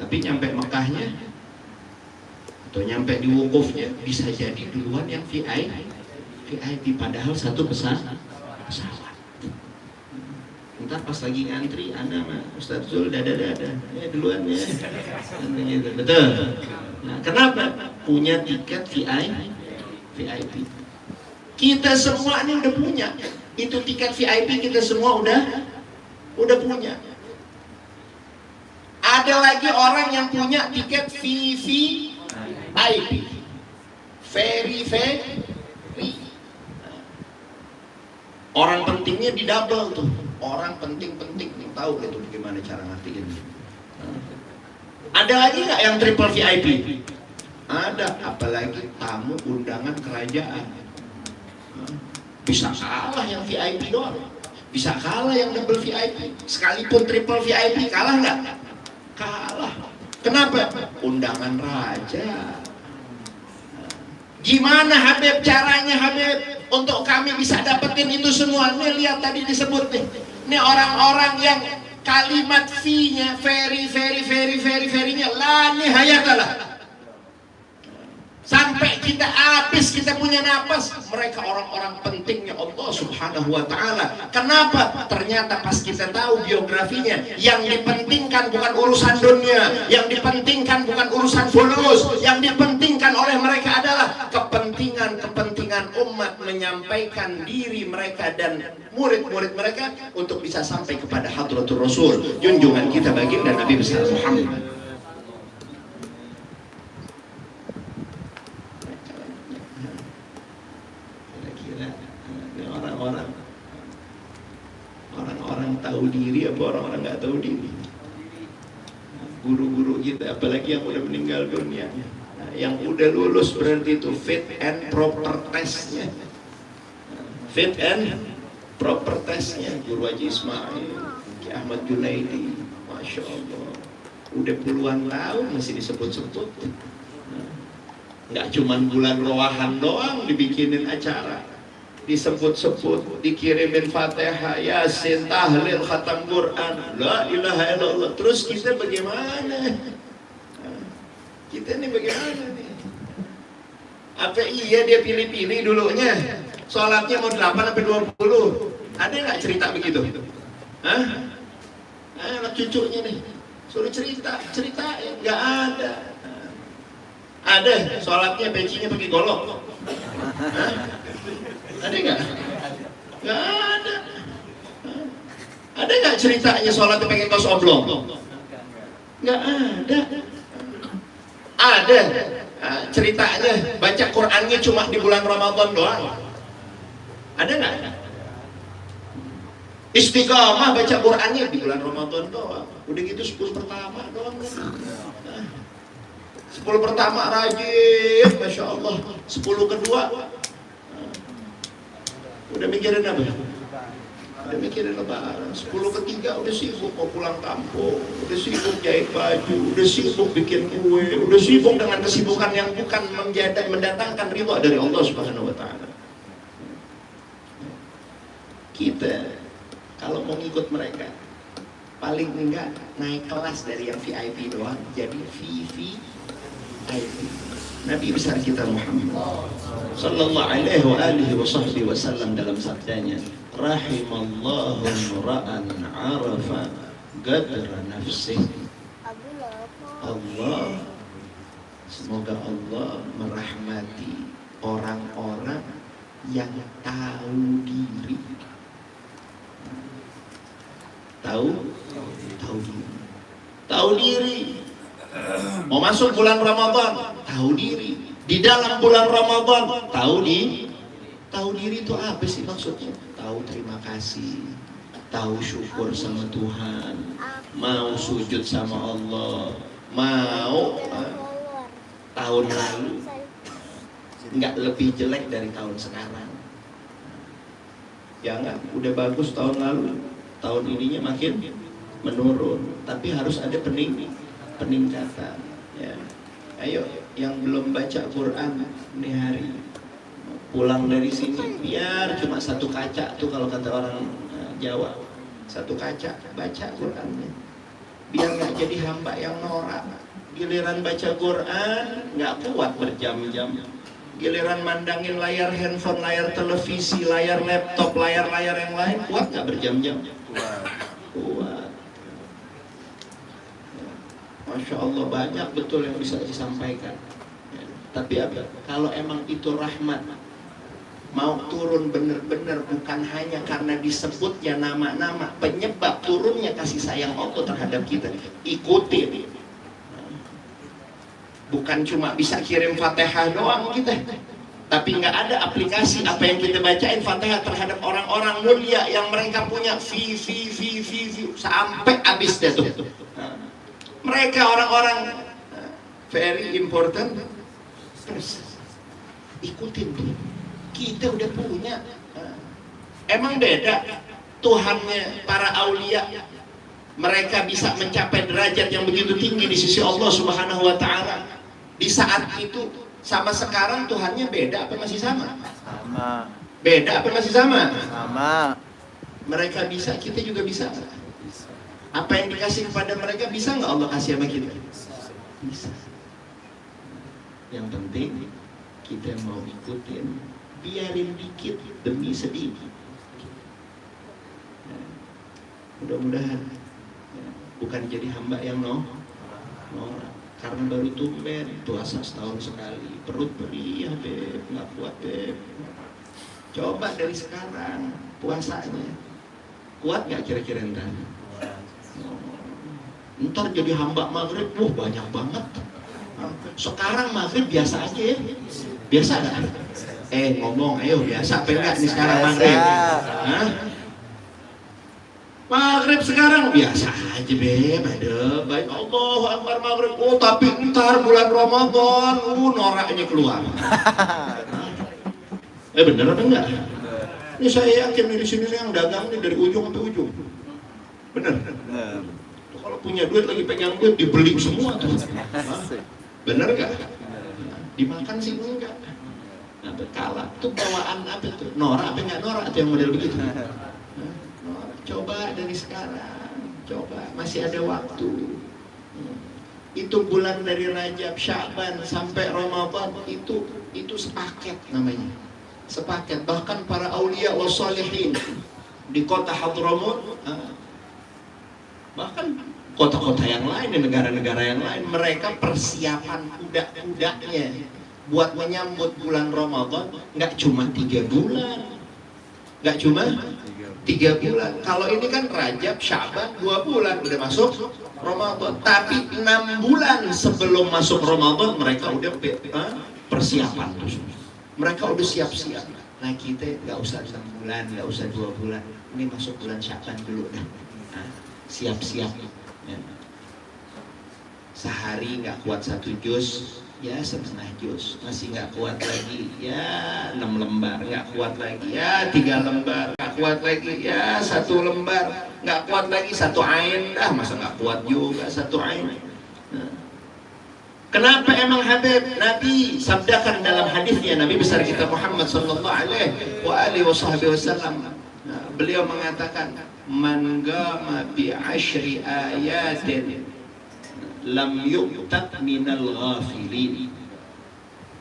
tapi nyampe Mekahnya atau nyampe di wukufnya bisa jadi duluan yang VIP, padahal satu pesawat. Ntar pas lagi ngantri, Anda mah Ustaz Zul dada-dada, duluan ya. Betul. Nah, kenapa? Punya tiket VIP. Kita semua ini udah punya. Itu tiket VIP kita semua udah punya. Ada lagi orang yang punya tiket VVIP. Very. Orang pentingnya di double tuh. Orang penting nih, tahu gitu bagaimana cara ngertiin. Ada lagi nggak yang triple VIP? Ada, apalagi tamu undangan kerajaan. Bisa kalah yang VIP doang, bisa kalah yang double VIP. Sekalipun triple VIP kalah nggak? Kalah. Kenapa? Undangan raja. Gimana Habib caranya Habib untuk kami bisa dapetin itu semua? Nih lihat tadi disebut nih. Ini orang-orang yang kalimat V-nya very-nya la nihayatalah. Sampai kita habis, kita punya napas. Mereka orang-orang pentingnya Allah Subhanahu wa ta'ala. Kenapa? Ternyata pas kita tahu biografinya, yang dipentingkan bukan urusan dunia, yang dipentingkan bukan urusan followers, yang dipentingkan oleh mereka adalah kepentingan umat, menyampaikan diri mereka dan murid-murid mereka untuk bisa sampai kepada Hadratul Rasul, junjungan kita baginda Nabi besar Muhammad. Orang-orang tahu diri apa orang-orang nggak tahu diri? Guru-guru kita, apalagi yang udah meninggal dunia, yang udah lulus berarti itu fit and proper testnya. Fit and proper testnya. Guru Haji Ismail, Ki Ahmad Junaidi, Masya Allah, udah puluhan tahun masih disebut-sebut. Nggak cuman bulan Rowahan doang dibikinin acara, disebut-sebut, dikirimin Fatihah, Yasin, tahlil, khatam Quran, la ilaha illallah. Terus kita bagaimana? Kita ini bagaimana nih? Apa iya dia pilih-pilih dulunya? Sholatnya mau 8 sampai 20. Ada nggak cerita begitu? Hah? Anak cucunya nih, suruh ceritain, nggak ada. Ada sholatnya pecinya pakai golok. Hah? Ada nggak? Nggak ada. Ada nggak ceritanya sholatnya pakai kaos oblong? Nggak ada. Ada ceritanya baca Qurannya cuma di bulan Ramadan doang. Ada nggak? Istiqamah baca Qurannya di bulan Ramadan doang. Udah gitu 10 pertama doang. 10 pertama rajin, Masya Allah. 10 kedua udah mikirin apa? Udah mikirin lebaran. 10 ketiga udah sibuk mau pulang kampung, udah sibuk jahit baju, udah sibuk bikin kue, udah sibuk dengan kesibukan yang bukan mendatangkan ridha dari Allah Subhanahu wa Ta'ala. Kita kalau mau ngikut mereka paling enggak naik kelas dari yang VIP doang jadi VVIP. Nabi besar kita Muhammad sallallahu alaihi wasallam dalam sabdanya, rahimallahu ra'an arafa qadra nafsih. Allah, semoga Allah merahmati orang-orang yang tahu diri. Tahu diri. Mau masuk bulan Ramadan, tahu diri. Di dalam bulan Ramadan, tahu diri itu apa sih maksudnya? Tahu terima kasih, tahu syukur sama Tuhan, mau sujud sama Allah, mau tahun lalu nggak lebih jelek dari tahun sekarang. Ya nggak, udah bagus tahun lalu, tahun ininya makin menurun, tapi harus ada peningkatan. Ya. Ayo, yang belum baca Quran ini hari pulang dari sini biar cuma satu kaca tuh kalau kata orang Jawa, satu kaca baca Qurannya, biar nggak jadi hamba yang norak. Giliran baca Quran nggak kuat berjam-jam, giliran mandangin layar handphone, layar televisi, layar laptop, layar-layar yang lain, kuat nggak berjam-jam? Kuat. Masya Allah, banyak betul yang bisa disampaikan. Ya. Tapi apa? Kalau emang itu rahmat, mau turun benar-benar bukan hanya karena disebutnya nama-nama, penyebab turunnya kasih sayang Allah terhadap kita, ikutin. Bukan cuma bisa kirim Fatihah doang kita, tapi nggak ada aplikasi apa yang kita bacain Fatihah terhadap orang-orang mulia yang mereka punya sampai habis deh tuh. Mereka orang-orang very important, ikutin tuh. Kita udah punya. Emang beda Tuhannya para aulia, mereka bisa mencapai derajat yang begitu tinggi di sisi Allah Subhanahu wa Ta'ala. Di saat itu sama sekarang Tuhannya beda apa masih sama? Sama. Beda apa masih sama? Sama. Mereka bisa, kita juga bisa. Apa yang dikasih kepada mereka bisa nggak Allah kasih sama kita? Bisa. Yang penting kita mau ikutin, biarin dikit demi sedikit. Mudah-mudahan bukan jadi hamba yang norak. Karena baru tumben puasa setahun sekali, perut perih, beb, nggak kuat beb. Coba dari sekarang puasanya, kuat nggak kira-kira ntar? Ntar jadi hamba maghrib, banyak banget. Sekarang maghrib biasa aja ya, biasa nggak? Ngomong, ayo biasa apa enggak nih sekarang maghrib? Hah? Maghrib sekarang biasa aja beb, ada baik Allah Akbar maghrib. Tapi ntar bulan Ramadan, noraknya keluar. Bener apa enggak? Ini saya yakin di sini yang dagang ini dari ujung sampai ujung. Bener? Kalau punya duit lagi pegang duit dibeli semua tuh. Bener enggak? Dimakan sih enggak. Nah berkala tuh bawaan apa tuh? Norak apa enggak norak atau yang model begitu? Coba dari sekarang, coba masih ada waktu. Itu bulan dari Rajab, Sya'ban sampai Ramadan itu sepaket namanya. Sepaket. Bahkan para aulia wa shalihin di kota Hadramut, bahkan kota-kota yang lain, di negara-negara yang lain, mereka persiapan kuda-kudanya buat menyambut bulan Ramadan nggak cuma 3 bulan, nggak cuma 3 bulan. Kalau ini kan Rajab, Sya'ban 2 bulan udah masuk Ramadan, tapi 6 bulan sebelum masuk Ramadan mereka udah persiapan tuh. Mereka udah siap-siap. Nah kita nggak usah 6 bulan, nggak usah 2 bulan. Ini masuk bulan Sya'ban dulu dah. Nah, siap-siap. Ya. Sehari nggak kuat 1 juz, ya setengah juz. Masih nggak kuat lagi, ya 6 lembar. Nggak kuat lagi, ya 3 lembar. Nggak kuat lagi, ya 1 lembar. Nggak kuat lagi 1 ain. Dah masa nggak kuat juga 1 ain. Nah. Kenapa emang Habib? Nabi sabdakan dalam hadisnya, Nabi besar kita Muhammad sallallahu alaihi wasallam. Nah, beliau mengatakan, "Man qama bi 10 ayatin lam yuqtat minal ghafilin."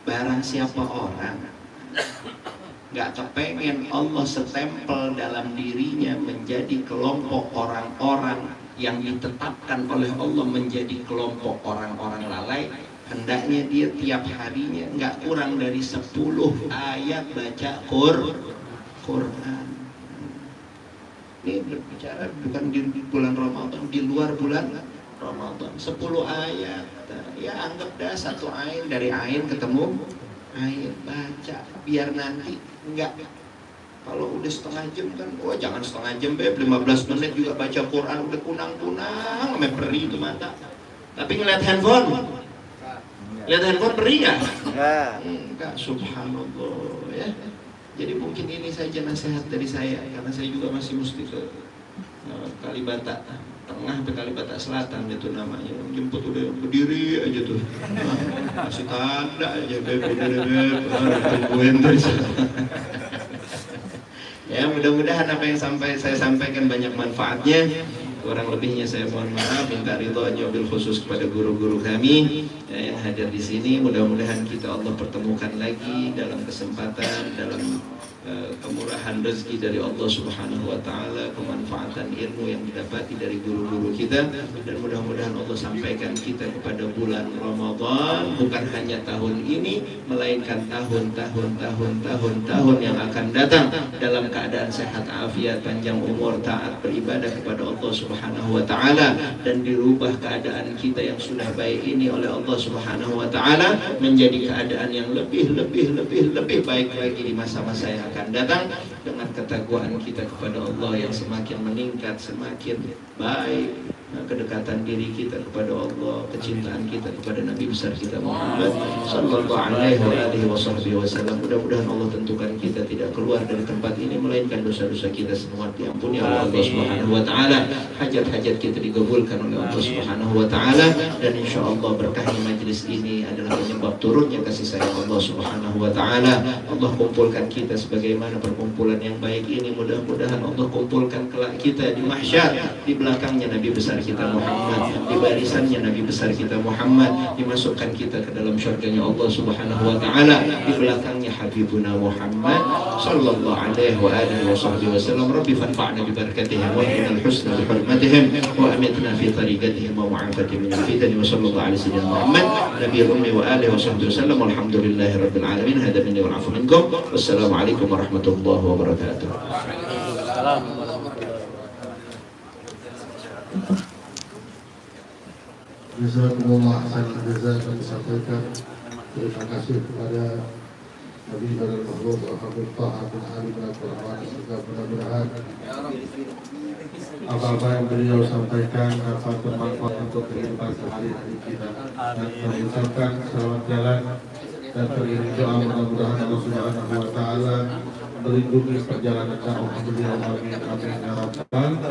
Barang siapa orang nggak kepengen Allah setempel dalam dirinya menjadi kelompok orang-orang yang ditetapkan oleh Allah menjadi kelompok orang-orang lalai, hendaknya dia tiap harinya nggak kurang dari 10 ayat baca Quran. Ini berbicara bukan di bulan Ramadan, di luar bulan Ramadan. 10 ayat, ya anggap dah 1 ain, dari ain ketemu ain, baca biar nanti enggak. Kalau udah setengah jam kan, wah jangan setengah jam, 15 menit juga baca Quran udah kunang-kunang, sampai perih itu mata. Tapi ngeliat handphone, lihat handphone perih nggak? Enggak, subhanallah ya. Jadi mungkin ini saja nasihat dari saya, karena saya juga masih mesti ke Kalibata Tengah ke Kalibata Selatan itu namanya. Jemput udah berdiri aja tuh, masih tanda aja, tungguin terus. Ya mudah-mudahan apa yang saya sampaikan banyak manfaatnya. Kurang lebihnya saya mohon maaf, minta ridhonya bil khusus kepada guru-guru kami ya, yang hadir di sini. Mudah-mudahan kita Allah pertemukan lagi dalam kesempatan, dalam kemurahan rezeki dari Allah Subhanahu wa taala, kemanfaatan ilmu yang didapati dari guru-guru kita, dan mudah-mudahan Allah sampaikan kita kepada bulan Ramadan bukan hanya tahun ini, melainkan tahun-tahun yang akan datang dalam keadaan sehat afiat, panjang umur, taat beribadah kepada Allah Subhanahu wa taala, dan dirubah keadaan kita yang sudah baik ini oleh Allah Subhanahu wa taala menjadi keadaan yang lebih baik lagi di masa-masa yang akan datang, dengan ketakwaan kita kepada Allah yang semakin meningkat, semakin baik, kedekatan diri kita kepada Allah, kecintaan kita kepada Nabi besar kita Muhammad sallallahu alaihi wasallam. Mudah-mudahan Allah tentukan kita tidak keluar dari tempat ini melainkan dosa-dosa kita semua diampuni oleh Allah Subhanahu wa taala, hajat-hajat kita digabulkan oleh Allah Subhanahu wa taala, dan insyaallah berkahnya majelis ini adalah penyebab turunnya kasih sayang Allah Subhanahu wa taala. Allah kumpulkan kita sebagaimana perkumpulan yang baik ini. Mudah-mudahan Allah kumpulkan kelak kita di mahsyar, di belakangnya Nabi besar kita Muhammad, di barisannya Nabi besar kita Muhammad, dimasukkan kita ke dalam syurganya Allah Subhanahu wa taala, di belakangnya Habibuna Muhammad sallallahu alaihi wa alihi wasallam. Rabbi fanfa'na bi barakatihim wa inal husna bi hurmatihim wa amitna fi tariqatihim wa mu'afatihim min fitani wa sallallahu alaihi sayyidina Muhammad nabiyil ummi wa alihi wasallam. Walhamdulillahi rabbil alamin. Hada minni wal afu minkum. Wassalamualaikum warahmatullahi wabarakatuh. Jazakumullah khairan jazaa. Kami sampaikan terima kasih kepada Nabi Baral Mahmud Habib Taha bin Ali bin Abdul Rahman. Mudah-mudahan apa-apa yang beliau sampaikan dapat bermanfaat untuk kehidupan sehari-hari kita. Dan kami ucapkan selamat jalan dan beriring doa, mudah-mudahan Allah Subhanahu wa taala melindungi perjalanan dakwah beliau. Amin amin ya rabbal alamin.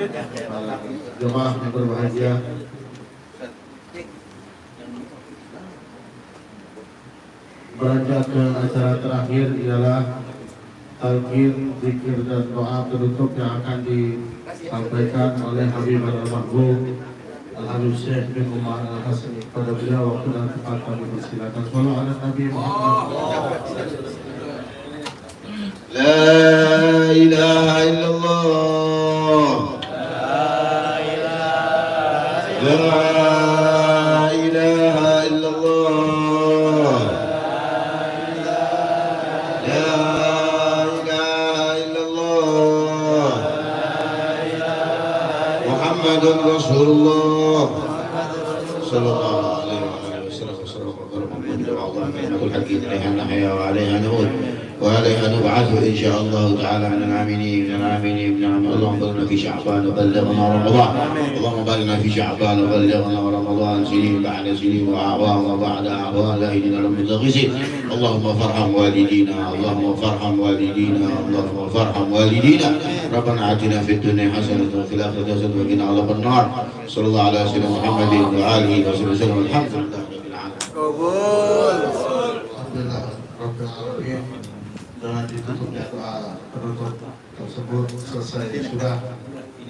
Jemaah yang berbahagia, beranjak ke acara terakhir ialah talqin, zikir dan doa penutup yang akan disampaikan oleh Habib Al-Mahbub Al-Syekh bin Umar Al-Hasani kepada beliau waktu dan tempat kami persilakan. Sallallahu ala Nabi Muhammad. La ilaha illallah. La ilaha illallah. La ilaha illallah. Muhammadun Rasulullah sallallahu alaihi wasallam. كل حديث عليها نحيا وعليها نموت وعليها نبعث إن شاء الله تعالى من العاملين اللهم بلغنا في شعبان وبلغنا رمضان. اللهم بلغنا في شعبان وبلغنا رمضان سنين بعد سنين وأعوام وبعد أعوام لا إله إلا الله المتغيثين. اللهم فارحم والدينا اللهم فارحم والدينا اللهم فارحم والدينا. ربنا آتنا في الدنيا حسنة وفي الآخرة حسنة وقنا عذاب النار. صلى الله على سيدنا محمد وآله وصحبه وسلم. الحمد لله رب العالمين. Alhamdulillah Rabbil Alamin. Dengan ditutupnya doa penutup tersebut selesai sudah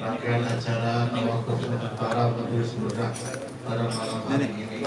rangkaian acara Tawakuf Sementara Majelis Budak pada malam hari ini.